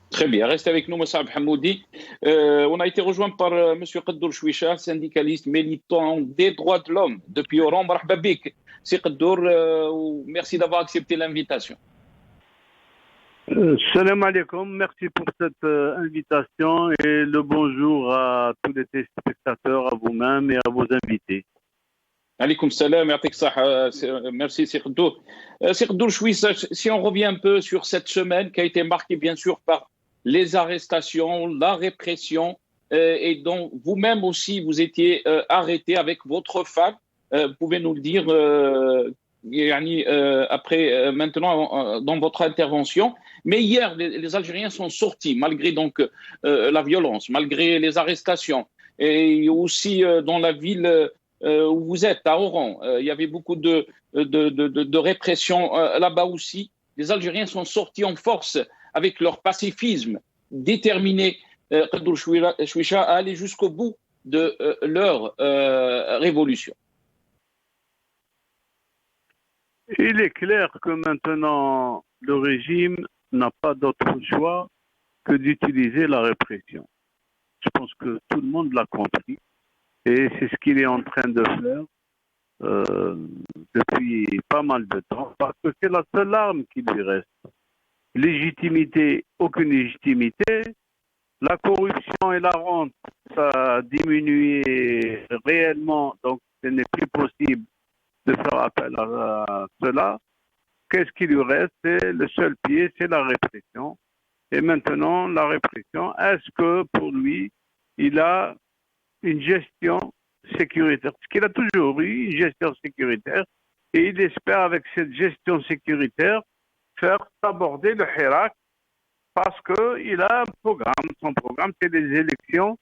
Très bien, restez avec nous, Massab Hamoudi. On a été rejoint par M. Qaddour Chouicha, syndicaliste militant des droits de l'homme depuis Oran. Marhaba bik, M. Qaddour, merci d'avoir accepté l'invitation. Salam alaikum, merci pour cette invitation et le bonjour à tous les téléspectateurs, à vous-même et à vos invités. Alaikum salam, merci Sir Qaddour Chouicha. Si on revient un peu sur cette semaine qui a été marquée bien sûr par les arrestations, la répression, et dont vous-même aussi vous étiez arrêté avec votre femme. Vous pouvez nous le dire après, maintenant, dans votre intervention. Mais hier, les Algériens sont sortis, malgré donc la violence, malgré les arrestations. Et aussi dans la ville où vous êtes, à Oran, il y avait beaucoup de répression là-bas aussi. Les Algériens sont sortis en force avec leur pacifisme, déterminés, Qaddour Chouicha, à aller jusqu'au bout de leur révolution. Il est clair que maintenant, le régime n'a pas d'autre choix que d'utiliser la répression. Je pense que tout le monde l'a compris et c'est ce qu'il est en train de faire depuis pas mal de temps parce que c'est la seule arme qui lui reste. Légitimité, aucune légitimité. La corruption et la rente, ça a diminué réellement, donc ce n'est plus possible de faire appel à cela. Qu'est-ce qui lui reste? C'est le seul pied, c'est la répression. Et maintenant, la répression, est-ce que pour lui, il a une gestion sécuritaire? Parce qu'il a toujours eu une gestion sécuritaire et il espère avec cette gestion sécuritaire faire aborder le Hirak parce qu'il a un programme. Son programme, c'est des élections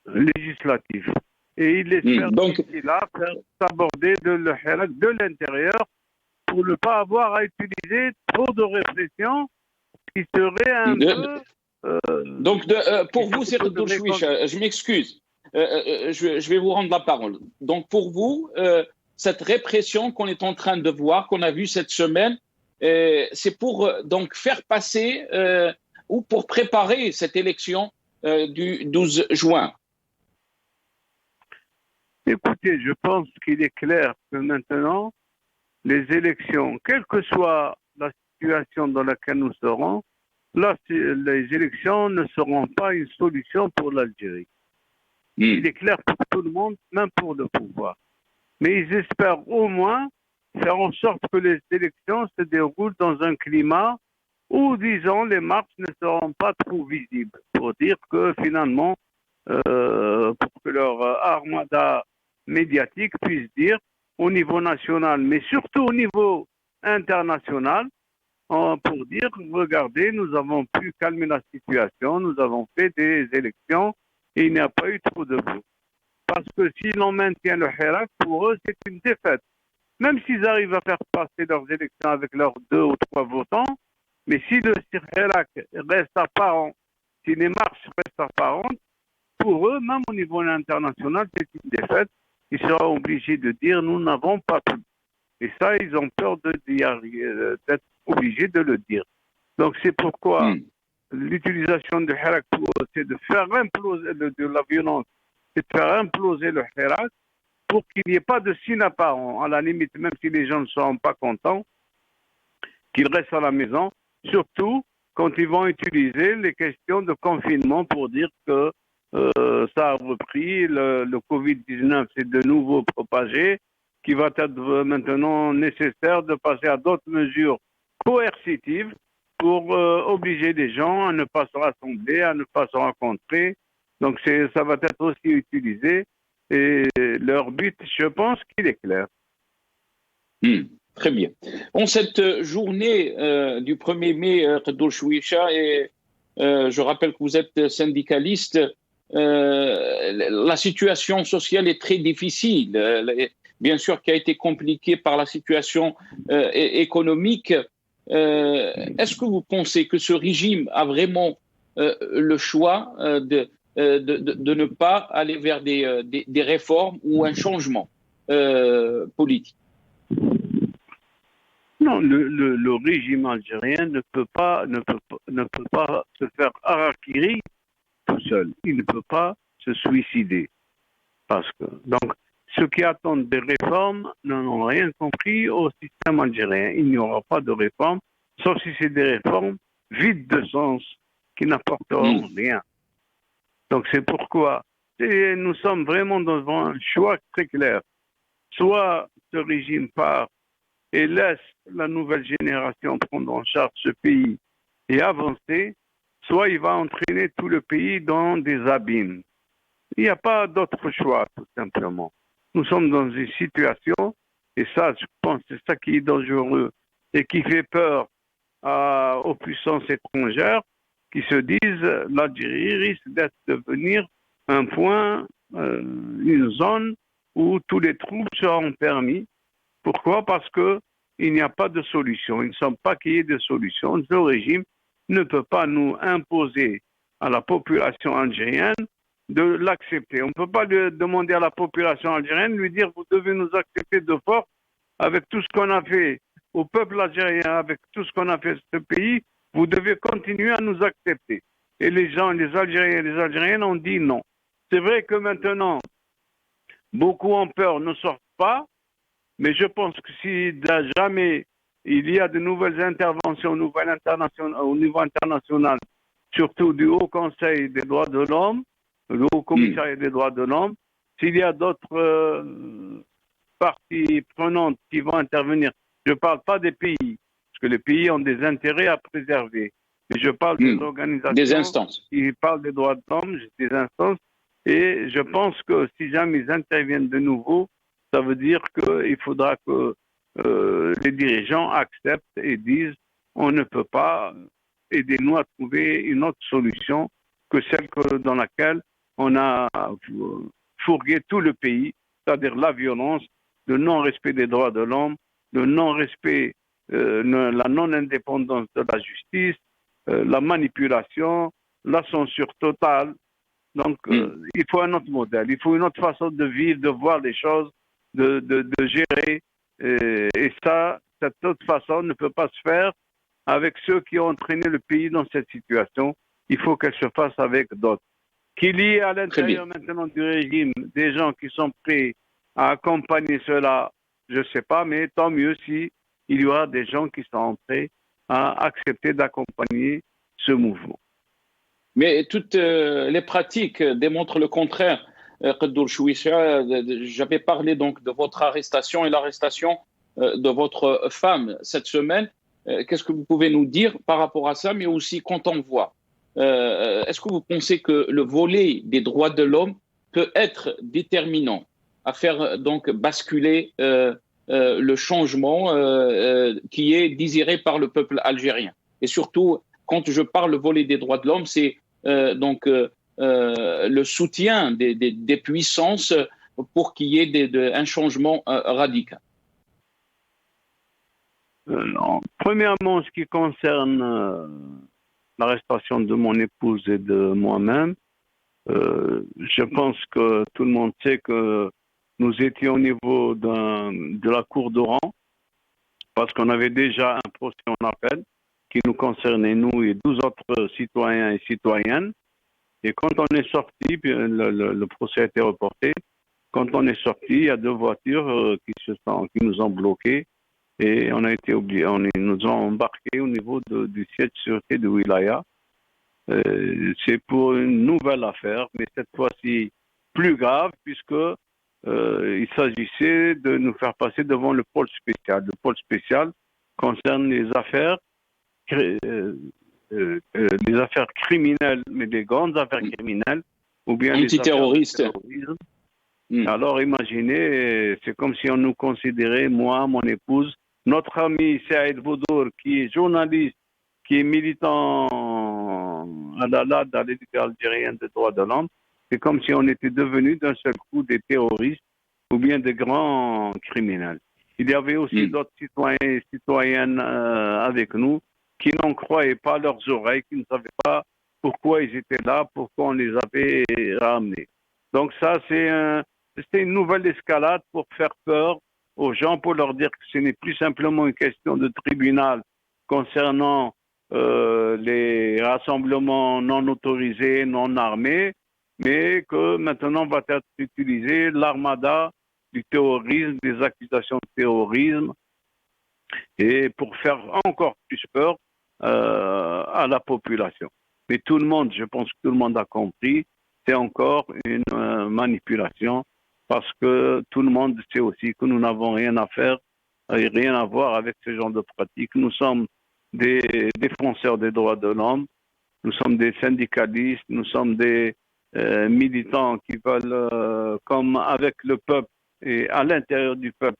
législatives. Et il espère faire aborder le Hirak de l'intérieur pour ne pas avoir à utiliser trop de répression qui serait un peu... pour vous, je m'excuse. Je vais vous rendre la parole. Donc, pour vous, cette répression qu'on est en train de voir, qu'on a vue cette semaine, c'est pour donc faire passer ou pour préparer cette élection du 12 juin. Écoutez, je pense qu'il est clair que maintenant, les élections, quelle que soit la situation dans laquelle nous serons, là, les élections ne seront pas une solution pour l'Algérie. Il est clair pour tout le monde, même pour le pouvoir. Mais ils espèrent au moins faire en sorte que les élections se déroulent dans un climat où, disons, les marches ne seront pas trop visibles, pour dire que finalement, pour que leur armada médiatique puisse dire au niveau national, mais surtout au niveau international, pour dire, regardez, nous avons pu calmer la situation, nous avons fait des élections et il n'y a pas eu trop de bruit. Parce que si l'on maintient le Hirak, pour eux, c'est une défaite. Même s'ils arrivent à faire passer leurs élections avec leurs 2 ou 3 votants, mais si le Hirak reste apparent, si les marches restent apparentes, pour eux, même au niveau international, c'est une défaite. Ils seront obligés de dire, nous n'avons pas pu. Et ça, ils ont peur d'être obligés de le dire. Donc, c'est pourquoi l'utilisation du Hirak, c'est de faire imploser de la violence, c'est de faire imploser le Hirak pour qu'il n'y ait pas de signe apparent. À la limite, même si les gens ne seront pas contents, qu'ils restent à la maison, surtout quand ils vont utiliser les questions de confinement pour dire que ça a repris, le Covid-19 s'est de nouveau propagé, qu'il va être maintenant nécessaire de passer à d'autres mesures coercitives pour obliger les gens à ne pas se rassembler, à ne pas se rencontrer. Donc ça va être aussi utilisé et leur but, je pense qu'il est clair. Très bien. En cette journée du 1er mai, Khadoul Chouicha, et je rappelle que vous êtes syndicaliste, la situation sociale est très difficile, bien sûr qui a été compliquée par la situation économique. Est-ce que vous pensez que ce régime a vraiment le choix de ne pas aller vers des réformes ou un changement politique? Non, le régime algérien ne peut pas se faire harakiri tout seul. Il ne peut pas se suicider. Parce que, donc, ceux qui attendent des réformes n'ont rien compris au système algérien. Il n'y aura pas de réforme, sauf si c'est des réformes vides de sens, qui n'apporteront rien. Donc c'est pourquoi nous sommes vraiment devant un choix très clair. Soit ce régime part et laisse la nouvelle génération prendre en charge ce pays et avancer, soit il va entraîner tout le pays dans des abîmes. Il n'y a pas d'autre choix, tout simplement. Nous sommes dans une situation, et ça, je pense, c'est ça qui est dangereux et qui fait peur aux puissances étrangères qui se disent l'Algérie risque d'être devenir un point, une zone où tous les troubles seront permis. Pourquoi? Parce qu'il n'y a pas de solution. Ils ne semble pas qu'il y ait de solution. Ce régime ne peut pas nous imposer à la population algérienne de l'accepter. On ne peut pas demander à la population algérienne, lui dire vous devez nous accepter de force avec tout ce qu'on a fait au peuple algérien, avec tout ce qu'on a fait à ce pays, vous devez continuer à nous accepter. Et les gens, les Algériens et les Algériennes ont dit non. C'est vrai que maintenant, beaucoup ont peur, ne sortent pas, mais je pense que si jamais il y a de nouvelles interventions au niveau international, surtout du Haut Conseil des droits de l'homme, le Haut Commissariat des droits de l'homme, s'il y a d'autres parties prenantes qui vont intervenir, je ne parle pas des pays, parce que les pays ont des intérêts à préserver, mais je parle des organisations des instances qui parlent des droits de l'homme, des instances, et je pense que si jamais ils interviennent de nouveau, ça veut dire qu'il faudra que les dirigeants acceptent et disent on ne peut pas, aidez-nous à trouver une autre solution que celle dans laquelle on a fourgué tout le pays, c'est-à-dire la violence, le non-respect des droits de l'homme, le non-respect, la non-indépendance de la justice, la manipulation, la censure totale. Donc, il faut un autre modèle, il faut une autre façon de vivre, de voir les choses, de gérer. Et ça, cette autre façon ne peut pas se faire avec ceux qui ont entraîné le pays dans cette situation. Il faut qu'elle se fasse avec d'autres. Qu'il y ait à l'intérieur maintenant du régime des gens qui sont prêts à accompagner cela, je ne sais pas, mais tant mieux si il y aura des gens qui sont prêts à accepter d'accompagner ce mouvement. Mais toutes les pratiques démontrent le contraire. Qaddour Chouicha, j'avais parlé donc de votre arrestation et l'arrestation de votre femme cette semaine. Qu'est-ce que vous pouvez nous dire par rapport à ça, mais aussi quand on voit est-ce que vous pensez que le volet des droits de l'homme peut être déterminant à faire donc basculer le changement qui est désiré par le peuple algérien? Et surtout, quand je parle le volet des droits de l'homme, c'est le soutien des puissances pour qu'il y ait un changement radical. Non. Premièrement, ce qui concerne l'arrestation de mon épouse et de moi-même, je pense que tout le monde sait que nous étions au niveau de la cour d'Oran parce qu'on avait déjà un procès en appel qui nous concernait, nous et 12 autres citoyens et citoyennes. Et quand on est sorti, le procès a été reporté. Quand on est sorti, il y a 2 voitures qui nous ont bloqués et on a été obligés, ils nous ont embarqués au niveau du siège de sûreté de Wilaya. C'est pour une nouvelle affaire, mais cette fois-ci plus grave puisque il s'agissait de nous faire passer devant le pôle spécial. Le pôle spécial concerne les affaires criminelles, mais des grandes affaires criminelles, ou bien antiterroristes. Alors imaginez, c'est comme si on nous considérait, moi, mon épouse, notre ami Saïd Boudour, qui est journaliste, qui est militant à la Ligue algérienne des droits de l'homme, c'est comme si on était devenus d'un seul coup des terroristes ou bien des grands criminels. Il y avait aussi d'autres citoyens et citoyennes avec nous qui n'en croyaient pas leurs oreilles, qui ne savaient pas pourquoi ils étaient là, pourquoi on les avait ramenés. Donc ça, c'était une nouvelle escalade pour faire peur aux gens, pour leur dire que ce n'est plus simplement une question de tribunal concernant les rassemblements non autorisés, non armés, mais que maintenant va être utilisée l'armada du terrorisme, des accusations de terrorisme, et pour faire encore plus peur à la population. Mais tout le monde, je pense que tout le monde a compris, c'est encore une manipulation, parce que tout le monde sait aussi que nous n'avons rien à faire et rien à voir avec ce genre de pratiques. Nous sommes des défenseurs des droits de l'homme, nous sommes des syndicalistes, nous sommes des militants qui veulent, comme avec le peuple et à l'intérieur du peuple,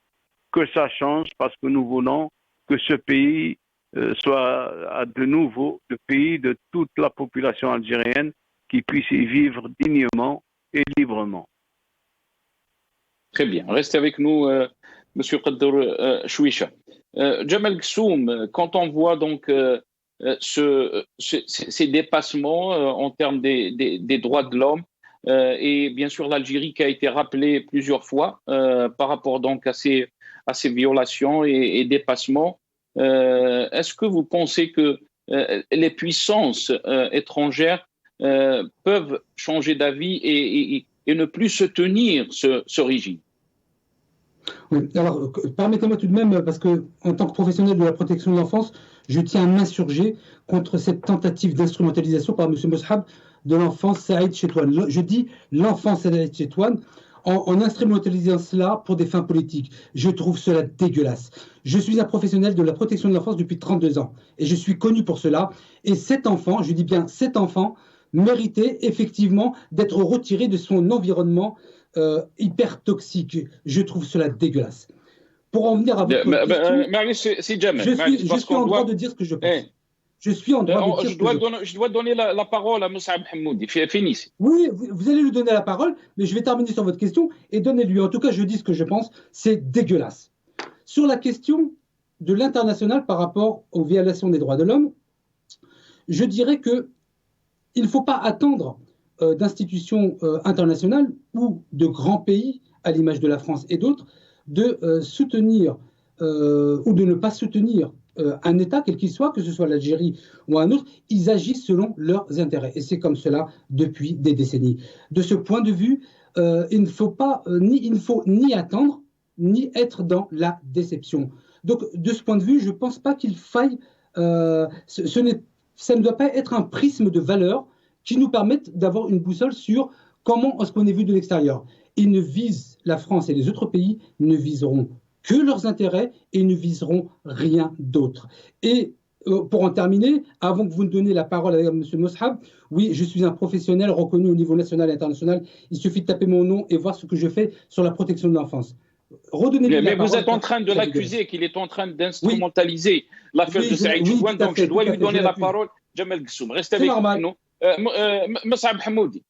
que ça change, parce que nous voulons que ce pays soit de nouveau le pays de toute la population algérienne qui puisse y vivre dignement et librement. Très bien. Restez avec nous, Monsieur Qaddour Chouicha. Jamal Ghassoum, quand on voit donc ces dépassements en termes des droits de l'homme, et bien sûr l'Algérie qui a été rappelée plusieurs fois par rapport donc à à ces violations et dépassements. Est-ce que vous pensez que les puissances étrangères peuvent changer d'avis et ne plus soutenir ce régime? Oui. Alors, permettez-moi tout de même, parce que en tant que professionnel de la protection de l'enfance, je tiens à m'insurger contre cette tentative d'instrumentalisation par M. Moshab de l'enfant Saïd Chetouane. Je dis l'enfant Saïd Chetouane en instrumentalisant cela pour des fins politiques. Je trouve cela dégueulasse. Je suis un professionnel de la protection de l'enfance depuis 32 ans et je suis connu pour cela. Et cet enfant, je dis bien cet enfant, méritait effectivement d'être retiré de son environnement hyper toxique. Je trouve cela dégueulasse. Pour en venir à votre question, je suis en droit de dire ce que je pense. Je suis en droit de dire je dois donner la parole à Moussab Hamoudi. Finissez. Oui, vous allez lui donner la parole, mais je vais terminer sur votre question et donnez-lui. En tout cas, je dis ce que je pense. C'est dégueulasse. Sur la question de l'international par rapport aux violations des droits de l'homme, je dirais que il ne faut pas attendre d'institutions internationales ou de grands pays, à l'image de la France et d'autres, de soutenir ou de ne pas soutenir un État, quel qu'il soit, que ce soit l'Algérie ou un autre. Ils agissent selon leurs intérêts. Et c'est comme cela depuis des décennies. De ce point de vue, il ne faut ni attendre, ni être dans la déception. Donc, de ce point de vue, je ne pense pas qu'il faille... ça ne doit pas être un prisme de valeurs qui nous permettent d'avoir une boussole sur comment est-ce qu'on est vu de l'extérieur. La France et les autres pays ne viseront que leurs intérêts et ne viseront rien d'autre. Et pour en terminer, avant que vous ne donniez la parole à M. Moshab, oui, je suis un professionnel reconnu au niveau national et international. Il suffit de taper mon nom et voir ce que je fais sur la protection de l'enfance. Mais vous êtes en train de l'accuser, qu'il est en train d'instrumentaliser l'affaire de Saïd Chouane, donc je dois lui donner la parole. Jamal Gissoum, restez avec nous. Moussab Hamoudi.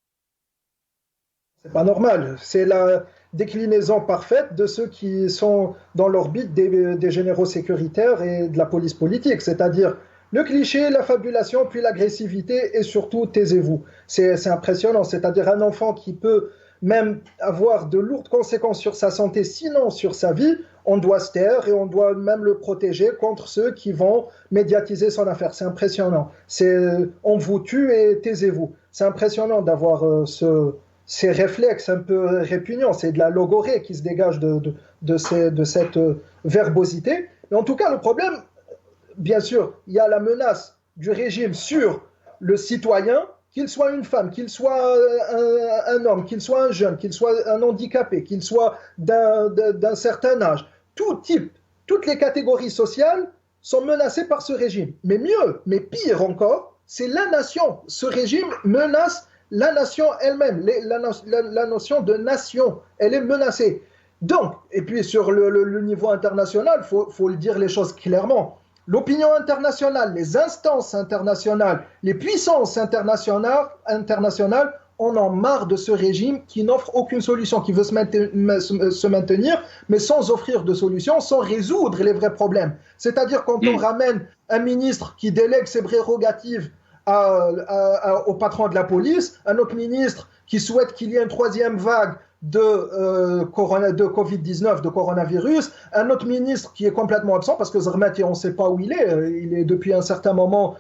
C'est pas normal. C'est la déclinaison parfaite de ceux qui sont dans l'orbite des généraux sécuritaires et de la police politique. C'est-à-dire le cliché, la fabulation, puis l'agressivité et surtout taisez-vous. C'est impressionnant. C'est-à-dire un enfant qui peut même avoir de lourdes conséquences sur sa santé, sinon sur sa vie, on doit se taire et on doit même le protéger contre ceux qui vont médiatiser son affaire. C'est impressionnant. On vous tue et taisez-vous. C'est impressionnant d'avoir ces réflexes un peu répugnants. C'est de la logorée qui se dégage de cette verbosité. Mais en tout cas, le problème, bien sûr, il y a la menace du régime sur le citoyen, qu'il soit une femme, qu'il soit un homme, qu'il soit un jeune, qu'il soit un handicapé, qu'il soit d'un certain âge. Tout type, toutes les catégories sociales sont menacées par ce régime. Mais mieux, mais pire encore, c'est la nation. Ce régime menace la nation elle-même, la notion de nation, elle est menacée. Donc, et puis sur le niveau international, faut le dire les choses clairement. L'opinion internationale, les instances internationales, les puissances internationales, on en marre de ce régime qui n'offre aucune solution, qui veut se maintenir, mais sans offrir de solution, sans résoudre les vrais problèmes. C'est-à-dire quand on ramène un ministre qui délègue ses prérogatives au patron de la police, un autre ministre qui souhaite qu'il y ait une troisième vague de Covid-19, de coronavirus, un autre ministre qui est complètement absent parce que Zermati, on ne sait pas où il est depuis un certain moment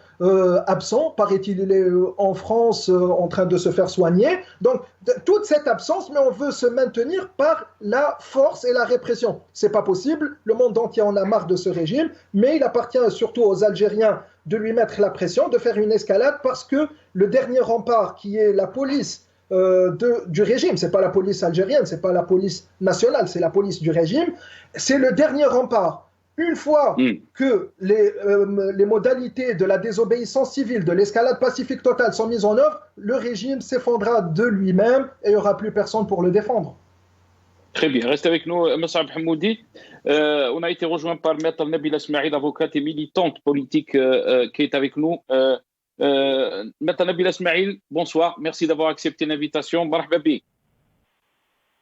absent, paraît-il il est en France en train de se faire soigner, donc toute cette absence, mais on veut se maintenir par la force et la répression. C'est pas possible, le monde entier en a marre de ce régime, mais il appartient surtout aux Algériens de lui mettre la pression, de faire une escalade parce que le dernier rempart qui est la police du régime, c'est pas la police algérienne, c'est pas la police nationale, c'est la police du régime, c'est le dernier rempart. Une fois que les modalités de la désobéissance civile, de l'escalade pacifique totale sont mises en œuvre, le régime s'effondrera de lui-même et il n'y aura plus personne pour le défendre. Très bien, restez avec nous, Moussab Hamoudi. On a été rejoint par Maître Nabila Smaïl, avocate et militante politique qui est avec nous. Maître Nabila Smaïl, bonsoir, merci d'avoir accepté l'invitation. Marhaba bik.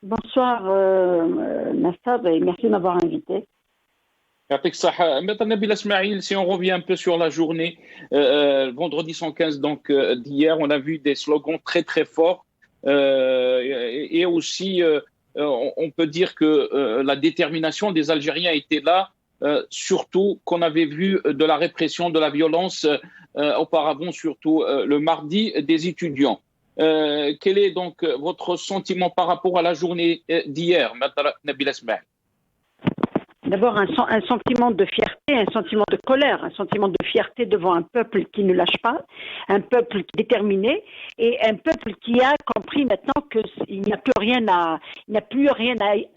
Bonsoir Nassab et merci de m'avoir invité. Maître Nabila Smaïl, si on revient un peu sur la journée, vendredi 115 donc d'hier, on a vu des slogans très très forts et aussi on peut dire que la détermination des Algériens était là, surtout qu'on avait vu de la répression, de la violence auparavant, surtout le mardi des étudiants. Quel est donc votre sentiment par rapport à la journée d'hier, Nabila Esmaïl? D'abord, un sentiment de fierté, un sentiment de colère, un sentiment de fierté devant un peuple qui ne lâche pas, un peuple déterminé et un peuple qui a compris maintenant qu'il n'y a plus rien à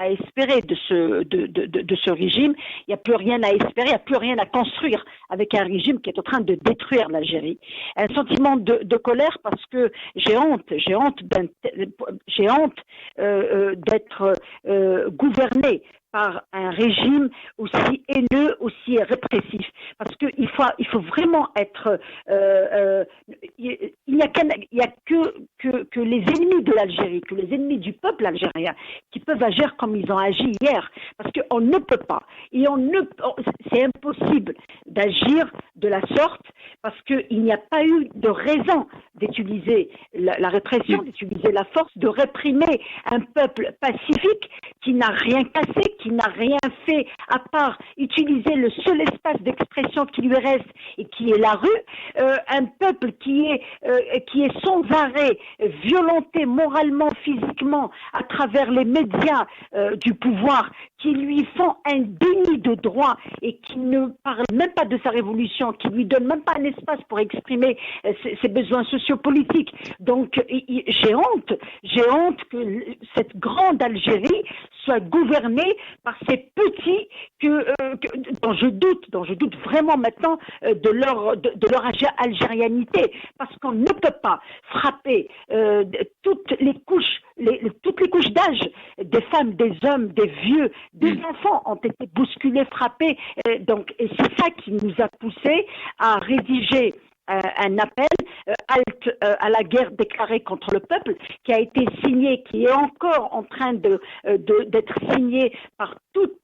espérer de ce régime. Il n'y a plus rien à espérer, il n'y a plus rien à construire avec un régime qui est en train de détruire l'Algérie. Un sentiment de colère parce que j'ai honte d'être gouverné par un régime aussi haineux, aussi répressif. Parce qu'il faut vraiment être... il n'y a que les ennemis de l'Algérie, que les ennemis du peuple algérien qui peuvent agir comme ils ont agi hier. Parce qu'on ne peut pas. C'est impossible d'agir de la sorte parce qu'il n'y a pas eu de raison d'utiliser la répression, d'utiliser la force, de réprimer un peuple pacifique qui n'a rien cassé, qui n'a rien fait à part utiliser le seul espace d'expression qui lui reste et qui est la rue, un peuple qui est sans arrêt violenté moralement, physiquement à travers les médias du pouvoir qui lui font un déni de droit et qui ne parle même pas de sa révolution, qui lui donne même pas un espace pour exprimer ses besoins sociopolitiques. Donc j'ai honte que cette grande Algérie soit gouvernée par ces petits dont je doute vraiment maintenant de leur algérianité, parce qu'on ne peut pas frapper toutes les couches d'âge, des femmes, des hommes, des vieux, des enfants ont été bousculés, frappés. Et c'est ça qui nous a poussés à rédiger un appel halte à la guerre déclarée contre le peuple, qui a été signé, qui est encore en train d'être signé par toute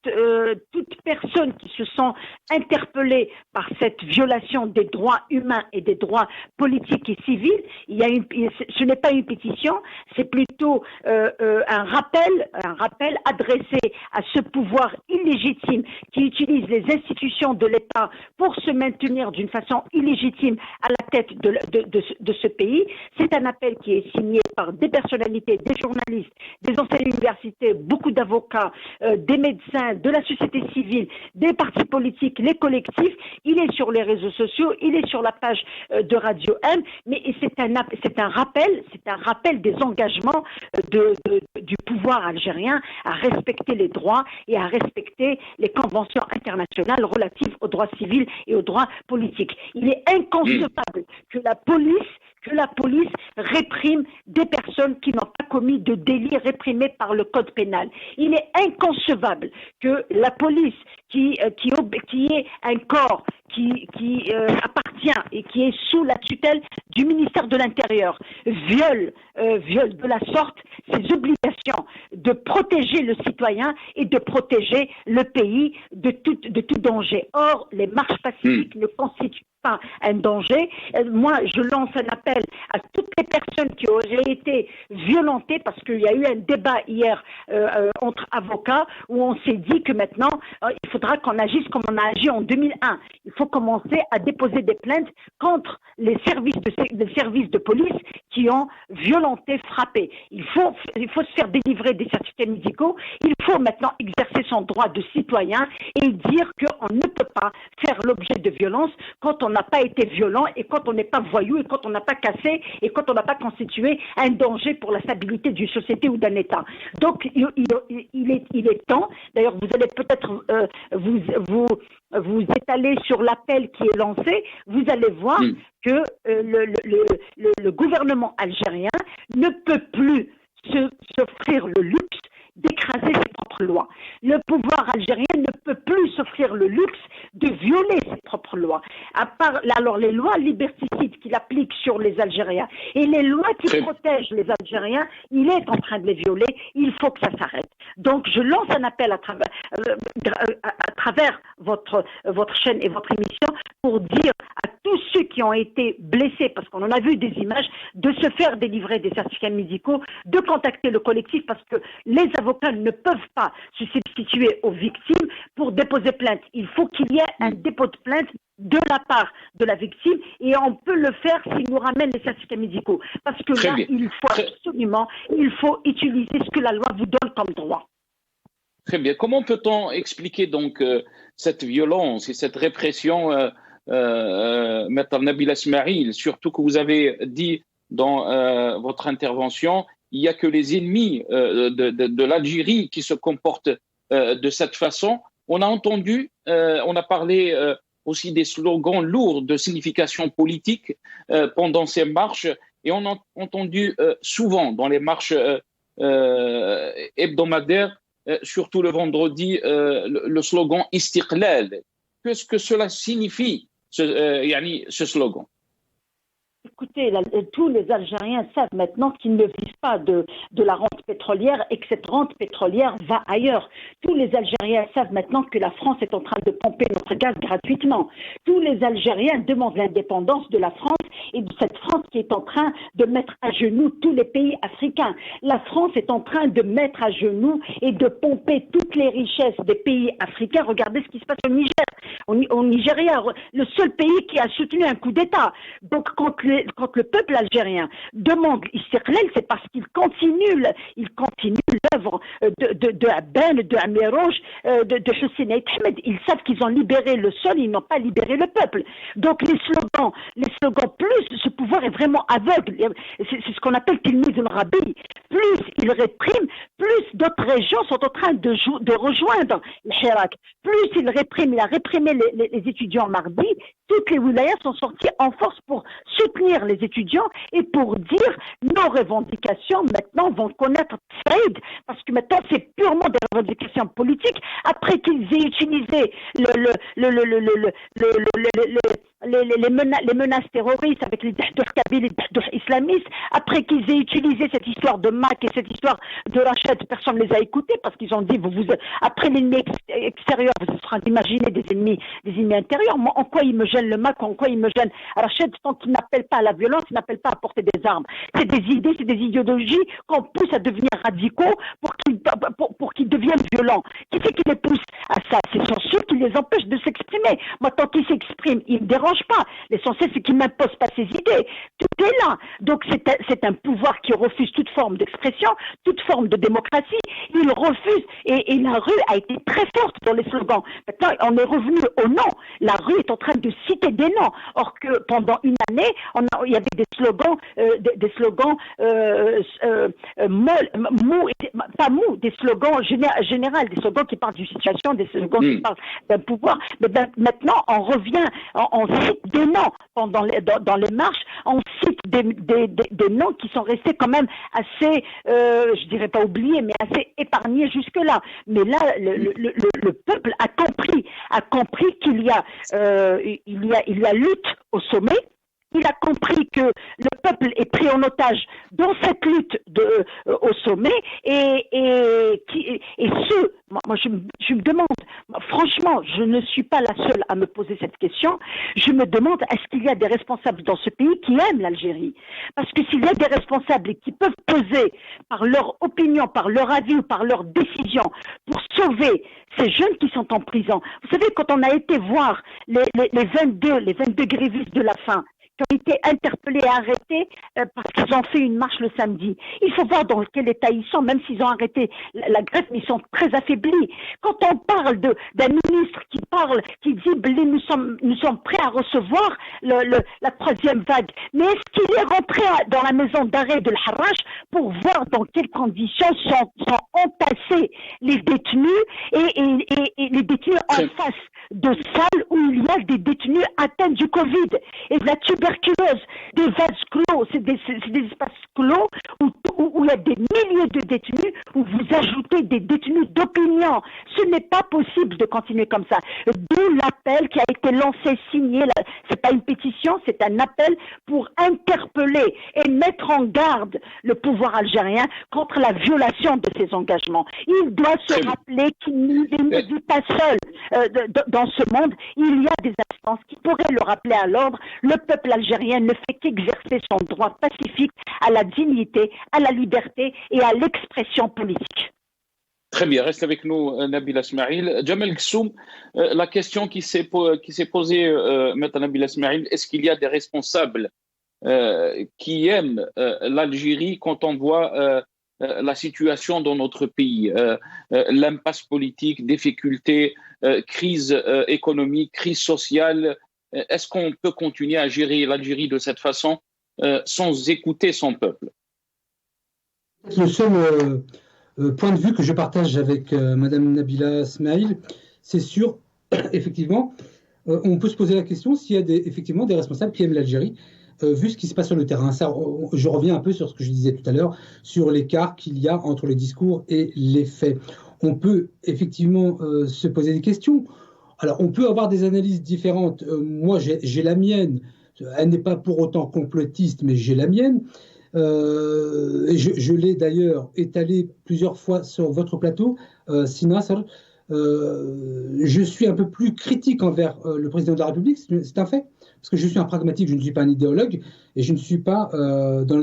personne qui se sent interpellée par cette violation des droits humains et des droits politiques et civils. Ce n'est pas une pétition, c'est plutôt un rappel adressé à ce pouvoir illégitime qui utilise les institutions de l'État pour se maintenir d'une façon illégitime à la tête de ce pays. C'est un appel qui est signé par des personnalités, des journalistes, des enseignants universités, beaucoup d'avocats, des médecins, de la société civile, des partis politiques, les collectifs. Il est sur les réseaux sociaux, il est sur la page de Radio M, mais c'est un rappel des engagements du pouvoir algérien à respecter les droits et à respecter les conventions internationales relatives aux droits civils et aux droits politiques. Il est inconcevable que la police réprime des personnes qui n'ont pas commis de délit réprimé par le code pénal. Il est inconcevable que la police, qui est un corps qui appartient et qui est sous la tutelle du ministère de l'Intérieur, viole de la sorte ses obligations de protéger le citoyen et de protéger le pays de tout danger. Or, les marches pacifiques ne constituent pas un danger. Moi, je lance un appel à toutes les personnes qui auraient été violentées, parce qu'il y a eu un débat hier entre avocats où on s'est dit que maintenant, il faudra qu'on agisse comme on a agi en 2001. Il faut commencer à déposer des plaintes contre les services de police qui ont violenté, frappé. Il faut se faire délivrer des certificats médicaux. Il faut maintenant exercer son droit de citoyen et dire qu'on ne peut pas faire l'objet de violence quand on n'a pas été violent et quand on n'est pas voyou et quand on n'a pas cassé et quand on n'a pas constitué un danger pour la stabilité d'une société ou d'un État. Donc il est temps. D'ailleurs, vous allez peut-être vous étaler sur l'appel qui est lancé. Vous allez voir que le gouvernement algérien ne peut plus s'offrir le luxe d'écraser ses propres lois. Le pouvoir algérien ne peut plus s'offrir le luxe de violer ses propres lois. Alors les lois liberticides qu'il applique sur les Algériens et les lois qui protègent les Algériens, il est en train de les violer. Il faut que ça s'arrête. Donc je lance un appel à travers votre chaîne et votre émission pour dire à tous tous ceux qui ont été blessés, parce qu'on en a vu des images, de se faire délivrer des certificats médicaux, de contacter le collectif, parce que les avocats ne peuvent pas se substituer aux victimes pour déposer plainte. Il faut qu'il y ait un dépôt de plainte de la part de la victime, et on peut le faire s'il nous ramène les certificats médicaux. Parce que Très là, bien. il faut utiliser ce que la loi vous donne comme droit. Très bien. Comment peut-on expliquer donc cette violence et cette répression, Maître Nabila Smaïl, surtout que vous avez dit dans votre intervention, il n'y a que les ennemis de l'Algérie qui se comportent de cette façon. On a entendu, on a parlé aussi des slogans lourds de signification politique pendant ces marches, et on a entendu souvent dans les marches hebdomadaires, surtout le vendredi, le slogan Istiqlal. Qu'est-ce que cela signifie, ce slogan? Écoutez, tous les Algériens savent maintenant qu'ils ne vivent pas de la rente pétrolière et que cette rente pétrolière va ailleurs. Tous les Algériens savent maintenant que la France est en train de pomper notre gaz gratuitement. Tous les Algériens demandent l'indépendance de la France et de cette France qui est en train de mettre à genoux tous les pays africains. La France est en train de mettre à genoux et de pomper toutes les richesses des pays africains. Regardez ce qui se passe au Niger. Au Nigeria, le seul pays qui a soutenu un coup d'État. Donc quand le peuple algérien demande Istiqlal, c'est parce qu'il continue l'œuvre de Aben, de Amirouche, de Hussein Ahmed. Ils savent qu'ils ont libéré le sol, ils n'ont pas libéré le peuple. Donc les slogans, plus ce pouvoir est vraiment aveugle. C'est ce qu'on appelle Tilmiz al-Rabi. Plus il réprime, plus d'autres régions sont en train de rejoindre le Hirak. Plus il a réprimé les étudiants mardi. Toutes les wilayas sont sorties en force pour soutenir les étudiants et pour dire nos revendications maintenant vont connaître faillite, parce que maintenant c'est purement des revendications politiques. Après qu'ils aient utilisé les menaces terroristes avec les Dahdouh kabyles et les Dahdouh islamistes, après qu'ils aient utilisé cette histoire de Mac et cette histoire de Rachid, personne ne les a écoutés parce qu'ils ont dit après l'ennemi extérieur, vous êtes en train d'imaginer des ennemis intérieurs. Moi, en quoi il me gêne le Mac, en quoi il me gêne Rachid, tant qu'il n'appelle pas à la violence, il n'appelle pas à porter des armes. C'est des idées, c'est des idéologies qu'on pousse à devenir radicaux pour qu'ils deviennent violents. Qui c'est qui les pousse à ça? Ce sont ceux qui les empêchent de s'exprimer. Moi, tant qu'ils s'expriment, ils ne me dérangent pas. L'essentiel, c'est qu'ils ne m'imposent pas ses idées. Tout est là. Donc, c'est un pouvoir qui refuse toute forme d'expression, toute forme de démocratie. Il refuse. Et la rue a été très forte dans les slogans. Maintenant, on est revenu au nom. La rue est en train de citer des noms. Or que pendant une année, il y avait des slogans, des généraux, des slogans qui parlent d'une situation, des slogans qui parlent d'un pouvoir. Mais maintenant, on revient, on cite des noms dans les marches, on cite des noms qui sont restés quand même assez, je dirais pas oubliés, mais assez épargnés jusque-là. Mais là, le peuple a compris qu'il y a lutte au sommet. Il a compris que le peuple est pris en otage dans cette lutte au sommet moi je me demande, franchement, je ne suis pas la seule à me poser cette question, je me demande est-ce qu'il y a des responsables dans ce pays qui aiment l'Algérie? Parce que s'il y a des responsables qui peuvent peser par leur opinion, par leur avis ou par leur décision pour sauver ces jeunes qui sont en prison. Vous savez, quand on a été voir les 22 grévistes de la faim, qui ont été interpellés et arrêtés parce qu'ils ont fait une marche le samedi. Il faut voir dans quel état ils sont, même s'ils ont arrêté la grève, mais ils sont très affaiblis. Quand on parle d'un ministre qui dit nous sommes prêts à recevoir la troisième vague, mais est-ce qu'il est rentré dans la maison d'arrêt de l'Harrach pour voir dans quelles conditions sont entassés les détenus et les détenus en face de salles où il y a des détenus atteints du Covid et de la tuberculose, des vases clos, c'est des espaces clos où il y a des milliers de détenus, où vous ajoutez des détenus d'opinion. Ce n'est pas possible de continuer comme ça. D'où l'appel qui a été lancé, signé. C'est pas une pétition, c'est un appel pour interpeller et mettre en garde le pouvoir algérien contre la violation de ses engagements. Il doit se rappeler qu'il ne vit pas seul dans ce monde. Il y a des instances qui pourraient le rappeler à l'ordre. Le peuple algérien ne fait qu'exercer son droit pacifique à la dignité, à la liberté et à l'expression politique. Très bien, reste avec nous Nabila Smaïl. Jamel Ghessoum, la question qui s'est posée, Maître Nabila Smaïl, est-ce qu'il y a des responsables qui aiment l'Algérie quand on voit la situation dans notre pays, l'impasse politique, difficultés, crise économique, crise sociale? Est-ce qu'on peut continuer à gérer l'Algérie de cette façon sans écouter son peuple? Le seul point de vue que je partage avec Madame Nabila Smaïl, c'est sur, effectivement, on peut se poser la question s'il y a effectivement des responsables qui aiment l'Algérie, vu ce qui se passe sur le terrain. Ça, je reviens un peu sur ce que je disais tout à l'heure, sur l'écart qu'il y a entre les discours et les faits. On peut effectivement se poser des questions. Alors, on peut avoir des analyses différentes. Moi, j'ai la mienne. Elle n'est pas pour autant complotiste, mais j'ai la mienne. Et je l'ai d'ailleurs étalé plusieurs fois sur votre plateau, Sinasr. Je suis un peu plus critique envers le président de la République, c'est un fait, parce que je suis un pragmatique, je ne suis pas un idéologue, et je ne suis pas dans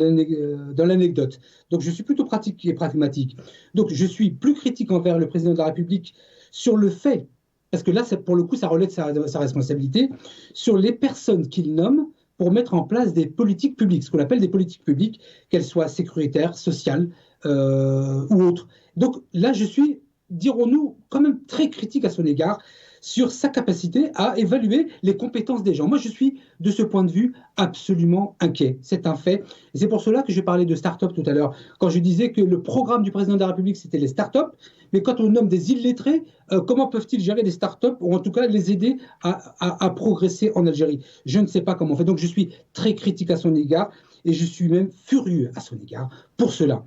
l'anecdote. Donc je suis plutôt pratique et pragmatique. Donc je suis plus critique envers le président de la République sur le fait, parce que là, pour le coup, ça relève de sa responsabilité, sur les personnes qu'il nomme pour mettre en place des politiques publiques, ce qu'on appelle des politiques publiques, qu'elles soient sécuritaires, sociales ou autres. Donc là, je suis, dirons-nous, quand même très critique à son égard sur sa capacité à évaluer les compétences des gens. Moi, je suis, de ce point de vue, absolument inquiet. C'est un fait. Et c'est pour cela que je parlais de start-up tout à l'heure, quand je disais que le programme du président de la République, c'était les start-up. Mais quand on nomme des illettrés, comment peuvent-ils gérer des start-up, ou en tout cas les aider à progresser en Algérie? Je ne sais pas comment on fait. Donc, je suis très critique à son égard, et je suis même furieux à son égard pour cela.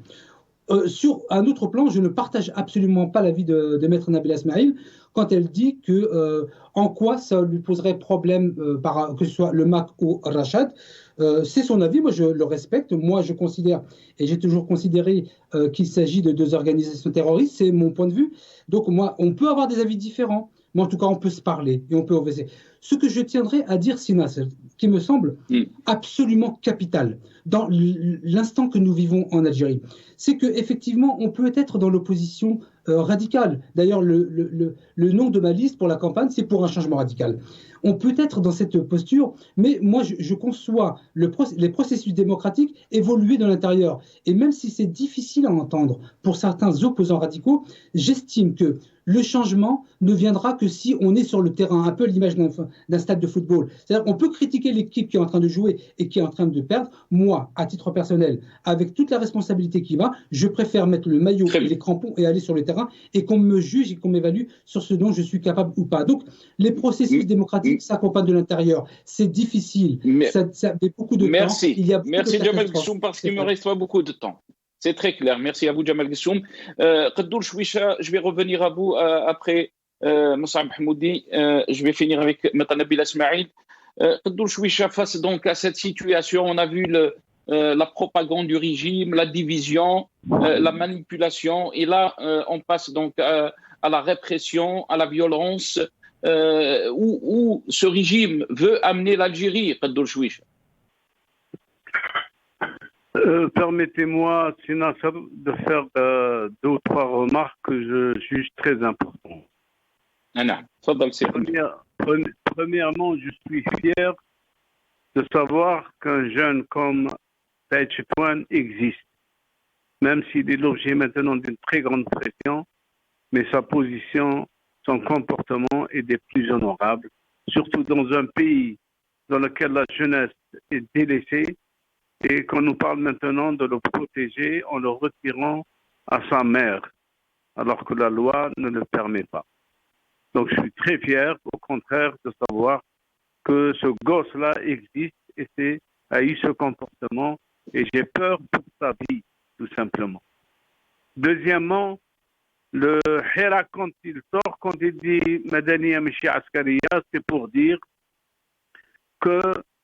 Sur un autre plan, je ne partage absolument pas l'avis de Maître Nabila Smaïl quand elle dit que en quoi ça lui poserait problème, que ce soit le MAC ou Rachad. C'est son avis, moi je le respecte. Moi je considère, et j'ai toujours considéré qu'il s'agit de deux organisations terroristes, c'est mon point de vue. Donc moi, on peut avoir des avis différents, mais en tout cas on peut se parler et on peut OVC. Ce que je tiendrais à dire, Sina, qui me semble absolument capital dans l'instant que nous vivons en Algérie, c'est qu'effectivement, on peut être dans l'opposition radicale. D'ailleurs, le nom de ma liste pour la campagne, c'est pour un changement radical. On peut être dans cette posture, mais moi, je conçois les processus démocratiques évoluer de l'intérieur. Et même si c'est difficile à entendre pour certains opposants radicaux, j'estime que le changement ne viendra que si on est sur le terrain, un peu l'image d'un stade de football. C'est-à-dire qu'on peut critiquer l'équipe qui est en train de jouer et qui est en train de perdre. Moi, à titre personnel, avec toute la responsabilité qui va, je préfère mettre le maillot et les crampons et aller sur le terrain et qu'on me juge et qu'on m'évalue sur ce dont je suis capable ou pas. Donc, les processus démocratiques s'accompagnent de l'intérieur. C'est difficile. Ça met beaucoup de temps. Merci Jamel Ghessoum, parce qu'il ne me reste pas beaucoup de temps. C'est très clair. Merci à vous, Jamel Ghessoum. Qadoul Chouicha, je vais revenir à vous après Moussa Mahmoudi. Je vais finir avec Maître Nabila Smaïl. Qadoul Chouicha, face donc à cette situation, on a vu la propagande du régime, la division, la manipulation. Et là, on passe donc à la répression, à la violence, où ce régime veut amener l'Algérie, Qadoul Chouicha. Permettez-moi, Sinasr, de faire 2 ou 3 remarques que je juge très importantes. Premièrement, je suis fier de savoir qu'un jeune comme Saïd Chitouane existe, même s'il est l'objet maintenant d'une très grande pression, mais sa position, son comportement est des plus honorables, surtout dans un pays dans lequel la jeunesse est délaissée, et qu'on nous parle maintenant de le protéger en le retirant à sa mère, alors que la loi ne le permet pas. Donc je suis très fier, au contraire, de savoir que ce gosse-là existe et a eu ce comportement, et j'ai peur pour sa vie, tout simplement. Deuxièmement, le Hirak, quand il sort, quand il dit Madaniya Mishi Askariya, c'est pour dire que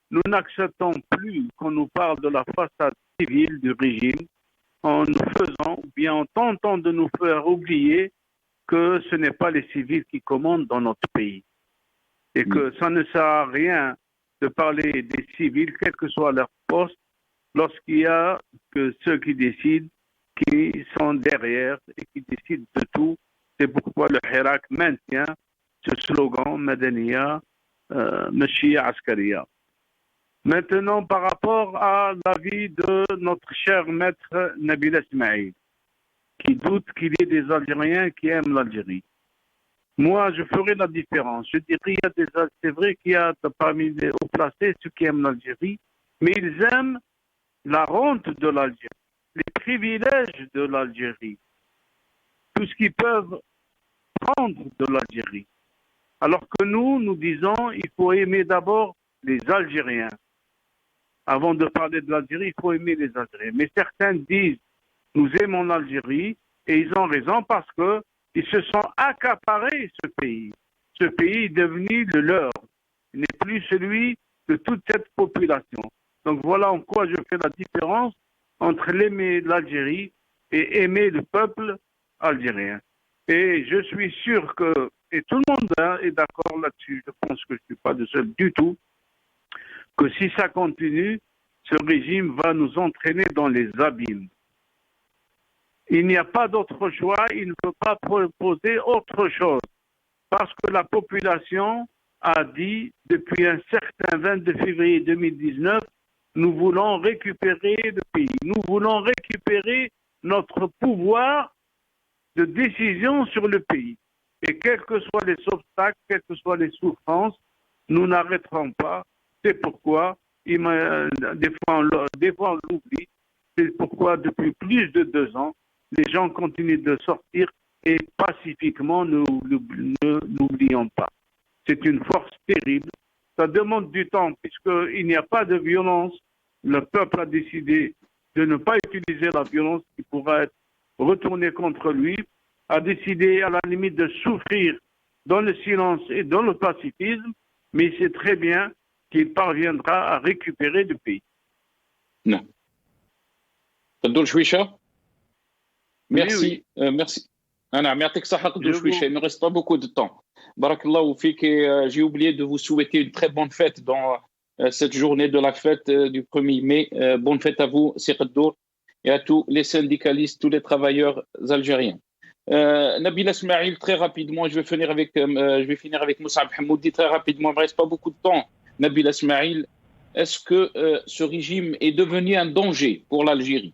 nous n'acceptons plus qu'on nous parle de la façade civile du régime en nous faisant, ou bien en tentant de nous faire oublier que ce n'est pas les civils qui commandent dans notre pays. Et que ça ne sert à rien de parler des civils, quel que soit leur poste, lorsqu'il y a que ceux qui décident, qui sont derrière et qui décident de tout. C'est pourquoi le Hirak maintient ce slogan Madaniya Mashia Askariya. Maintenant, par rapport à l'avis de notre cher maître Nabil Ismail, qui doute qu'il y ait des Algériens qui aiment l'Algérie. Moi, je ferai la différence. Je dirais, c'est vrai qu'il y a parmi les hauts placés ceux qui aiment l'Algérie, mais ils aiment la rente de l'Algérie, les privilèges de l'Algérie, tout ce qu'ils peuvent prendre de l'Algérie. Alors que nous disons, il faut aimer d'abord les Algériens. Avant de parler de l'Algérie, il faut aimer les Algériens. Mais certains disent, nous aimons l'Algérie, et ils ont raison parce qu'ils se sont accaparés ce pays. Ce pays est devenu le leur. Il n'est plus celui de toute cette population. Donc voilà en quoi je fais la différence entre l'aimer l'Algérie et aimer le peuple algérien. Et je suis sûr que, et tout le monde est d'accord là-dessus, je pense que je ne suis pas le seul du tout, que si ça continue, ce régime va nous entraîner dans les abîmes. Il n'y a pas d'autre choix, il ne peut pas proposer autre chose. Parce que la population a dit, depuis un certain 22 février 2019, nous voulons récupérer le pays. Nous voulons récupérer notre pouvoir de décision sur le pays. Et quels que soient les obstacles, quelles que soient les souffrances, nous n'arrêterons pas. C'est pourquoi, des fois on l'oublie, c'est pourquoi depuis plus de 2 ans, les gens continuent de sortir et pacifiquement, ne n'oublions pas. C'est une force terrible. Ça demande du temps puisqu'il n'y a pas de violence. Le peuple a décidé de ne pas utiliser la violence qui pourra être retournée contre lui, a décidé à la limite de souffrir dans le silence et dans le pacifisme, mais il sait très bien qu'il parviendra à récupérer le pays. Non. Abdul Chouicha. Merci. Oui. Merci. Il ne reste pas beaucoup de temps. Barakallahu fik, j'ai oublié de vous souhaiter une très bonne fête dans cette journée de la fête du 1er mai. Bonne fête à vous, Sirdour, et à tous les syndicalistes, tous les travailleurs algériens. Nabil Ismail, très rapidement, je vais finir avec Moussa Hamoudi, très rapidement, il ne reste pas beaucoup de temps. Nabil Ismail, est-ce que ce régime est devenu un danger pour l'Algérie?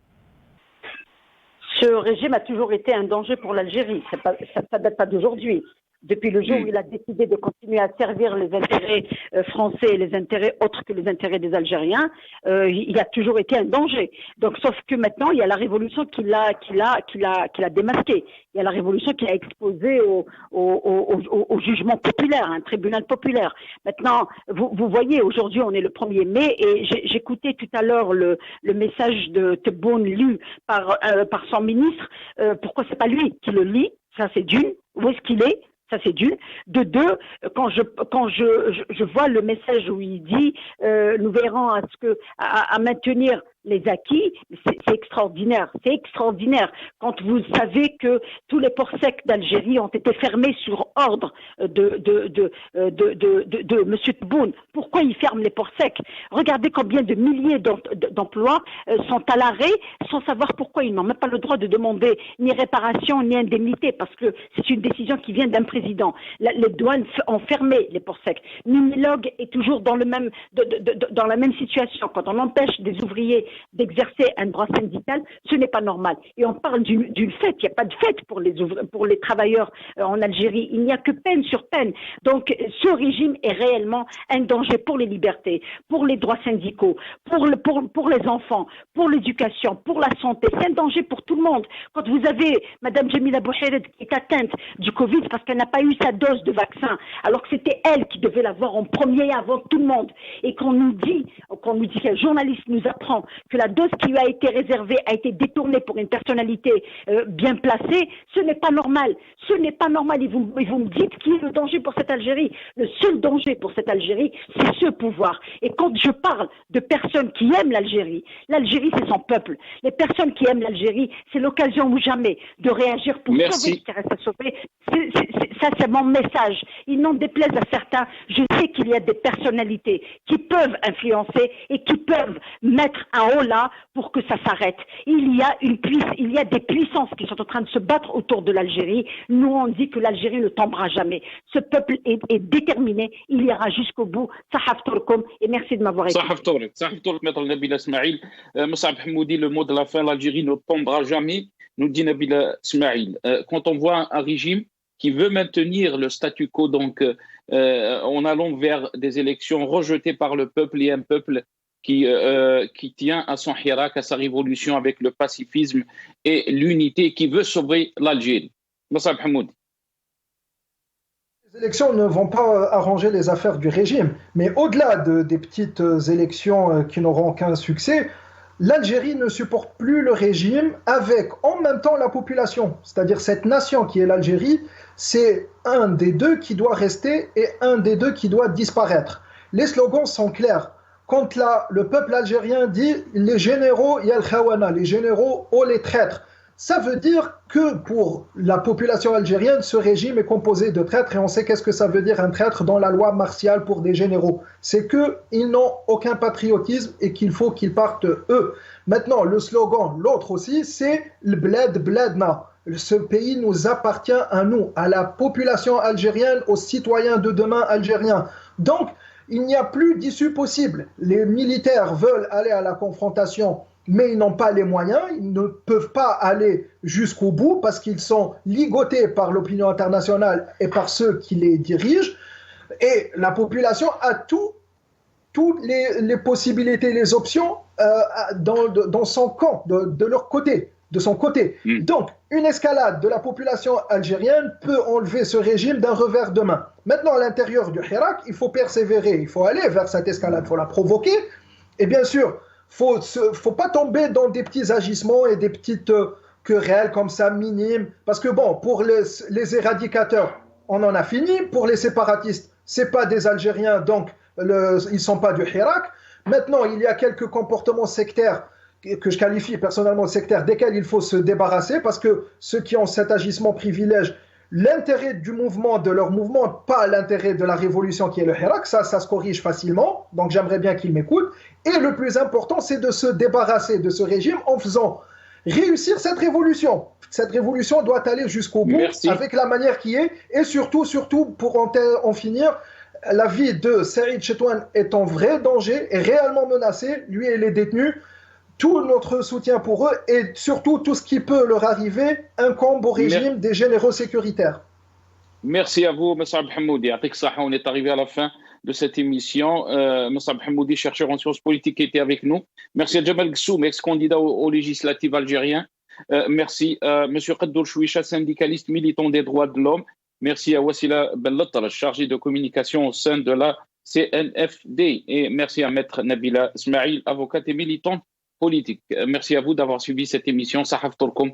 Ce régime a toujours été un danger pour l'Algérie. Ça ne date pas d'aujourd'hui. Depuis le jour où il a décidé de continuer à servir les intérêts français et les intérêts autres que les intérêts des Algériens, il a toujours été un danger. Donc, sauf que maintenant, il y a la révolution qui l'a démasqué. Il y a la révolution qui a exposé au jugement populaire, un tribunal populaire. Maintenant, vous voyez, aujourd'hui, on est le 1er mai et j'écoutais tout à l'heure le message de Tebboune lu par son ministre. Pourquoi c'est pas lui qui le lit? Ça, c'est d'une. Où est-ce qu'il est? Ça, c'est d'une. De deux, quand je vois le message où il dit nous verrons à maintenir les acquis, c'est extraordinaire. C'est extraordinaire quand vous savez que tous les ports secs d'Algérie ont été fermés sur ordre de M. Tebboune. Pourquoi il ferme les ports secs? Regardez combien de milliers d'emplois sont à l'arrêt sans savoir pourquoi. Ils n'ont même pas le droit de demander ni réparation ni indemnité parce que c'est une décision qui vient d'un président. Les douanes ont fermé les ports secs. Mimilog est toujours dans la même situation. Quand on empêche des ouvriers d'exercer un droit syndical, ce n'est pas normal. Et on parle d'une fête. Il n'y a pas de fête pour les travailleurs en Algérie. Il n'y a que peine sur peine. Donc, ce régime est réellement un danger pour les libertés, pour les droits syndicaux, pour les enfants, pour l'éducation, pour la santé. C'est un danger pour tout le monde. Quand vous avez Mme Jamila Bouhired qui est atteinte du Covid parce qu'elle n'a pas eu sa dose de vaccin, alors que c'était elle qui devait l'avoir en premier avant tout le monde, et qu'on nous dit qu'un journaliste nous apprend que la dose qui lui a été réservée a été détournée pour une personnalité bien placée, ce n'est pas normal. Ce n'est pas normal. Et vous me dites qui est le danger pour cette Algérie. Le seul danger pour cette Algérie, c'est ce pouvoir. Et quand je parle de personnes qui aiment l'Algérie, c'est son peuple. Les personnes qui aiment l'Algérie, c'est l'occasion ou jamais de réagir pour sauver ce qui reste à sauver. Ça, c'est mon message. Il n'en déplaise à certains. Je sais qu'il y a des personnalités qui peuvent influencer et qui peuvent mettre un holà pour que ça s'arrête. Il y a des puissances qui sont en train de se battre autour de l'Algérie. Nous, on dit que l'Algérie ne tombera jamais. Ce peuple est déterminé. Il ira jusqu'au bout. Sahaftourkoum, et merci de m'avoir écouté. Sahaftourk, Maître Nabila Smaïl. Mus'ab Hamoudi, le mot de la fin, l'Algérie ne tombera jamais, nous dit Nabila Smaïl. Quand on voit un régime qui veut maintenir le statu quo, donc en allant vers des élections rejetées par le peuple, et un peuple qui tient à son hirak, à sa révolution avec le pacifisme et l'unité, qui veut sauver l'Algérie. Mus'ab Hamoudi. Les élections ne vont pas arranger les affaires du régime, mais au-delà des petites élections qui n'auront aucun succès, l'Algérie ne supporte plus le régime avec en même temps la population. C'est-à-dire cette nation qui est l'Algérie, c'est un des deux qui doit rester et un des deux qui doit disparaître. Les slogans sont clairs. Quand le peuple algérien dit « les généraux, il y a le khawana », les généraux, oh les traîtres, ça veut dire que pour la population algérienne, ce régime est composé de traîtres, et on sait qu'est-ce que ça veut dire un traître dans la loi martiale pour des généraux. C'est qu'ils n'ont aucun patriotisme et qu'il faut qu'ils partent eux. Maintenant, le slogan, l'autre aussi, c'est « le bled bledna ». Ce pays nous appartient à nous, à la population algérienne, aux citoyens de demain algériens. Donc, il n'y a plus d'issue possible. Les militaires veulent aller à la confrontation, mais ils n'ont pas les moyens, ils ne peuvent pas aller jusqu'au bout parce qu'ils sont ligotés par l'opinion internationale et par ceux qui les dirigent. Et la population a toutes les possibilités, les options dans son camp, de leur côté, de son côté. Donc, une escalade de la population algérienne peut enlever ce régime d'un revers de main. Maintenant, à l'intérieur du Hirak, il faut persévérer, il faut aller vers cette escalade, il faut la provoquer. Et bien sûr, faut pas tomber dans des petits agissements et des petites querelles comme ça, minimes. Parce que bon, pour les éradicateurs, on en a fini. Pour les séparatistes, c'est pas des Algériens, donc ils sont pas du Hirak. Maintenant, il y a quelques comportements sectaires que je qualifie personnellement de sectaires, desquels il faut se débarrasser, parce que ceux qui ont cet agissement privilègent l'intérêt du mouvement, de leur mouvement, pas l'intérêt de la révolution qui est le Hirak. Ça se corrige facilement, donc j'aimerais bien qu'ils m'écoutent. Et le plus important, c'est de se débarrasser de ce régime en faisant réussir cette révolution. Cette révolution doit aller jusqu'au bout, avec la manière qui est, et surtout, pour en finir, la vie de Saïd Chetouane est en vrai danger, est réellement menacée, lui et les détenus. Tout notre soutien pour eux et surtout tout ce qui peut leur arriver incombe au régime des généraux sécuritaires. Merci à vous, Mus'ab Hamoudi. On est arrivé à la fin de cette émission. Mus'ab Hamoudi, chercheur en sciences politiques, était avec nous. Merci à Jamal Gssoum, ex-candidat aux législatives algériens. Merci à M. Qaddour Chouicha, syndicaliste militant des droits de l'homme. Merci à Wassila Bellotta, chargé de communication au sein de la CNFD. Et merci à Maître Nabila Smaïl, avocate et militante politique. Merci à vous d'avoir suivi cette émission. Sahaftourkoum.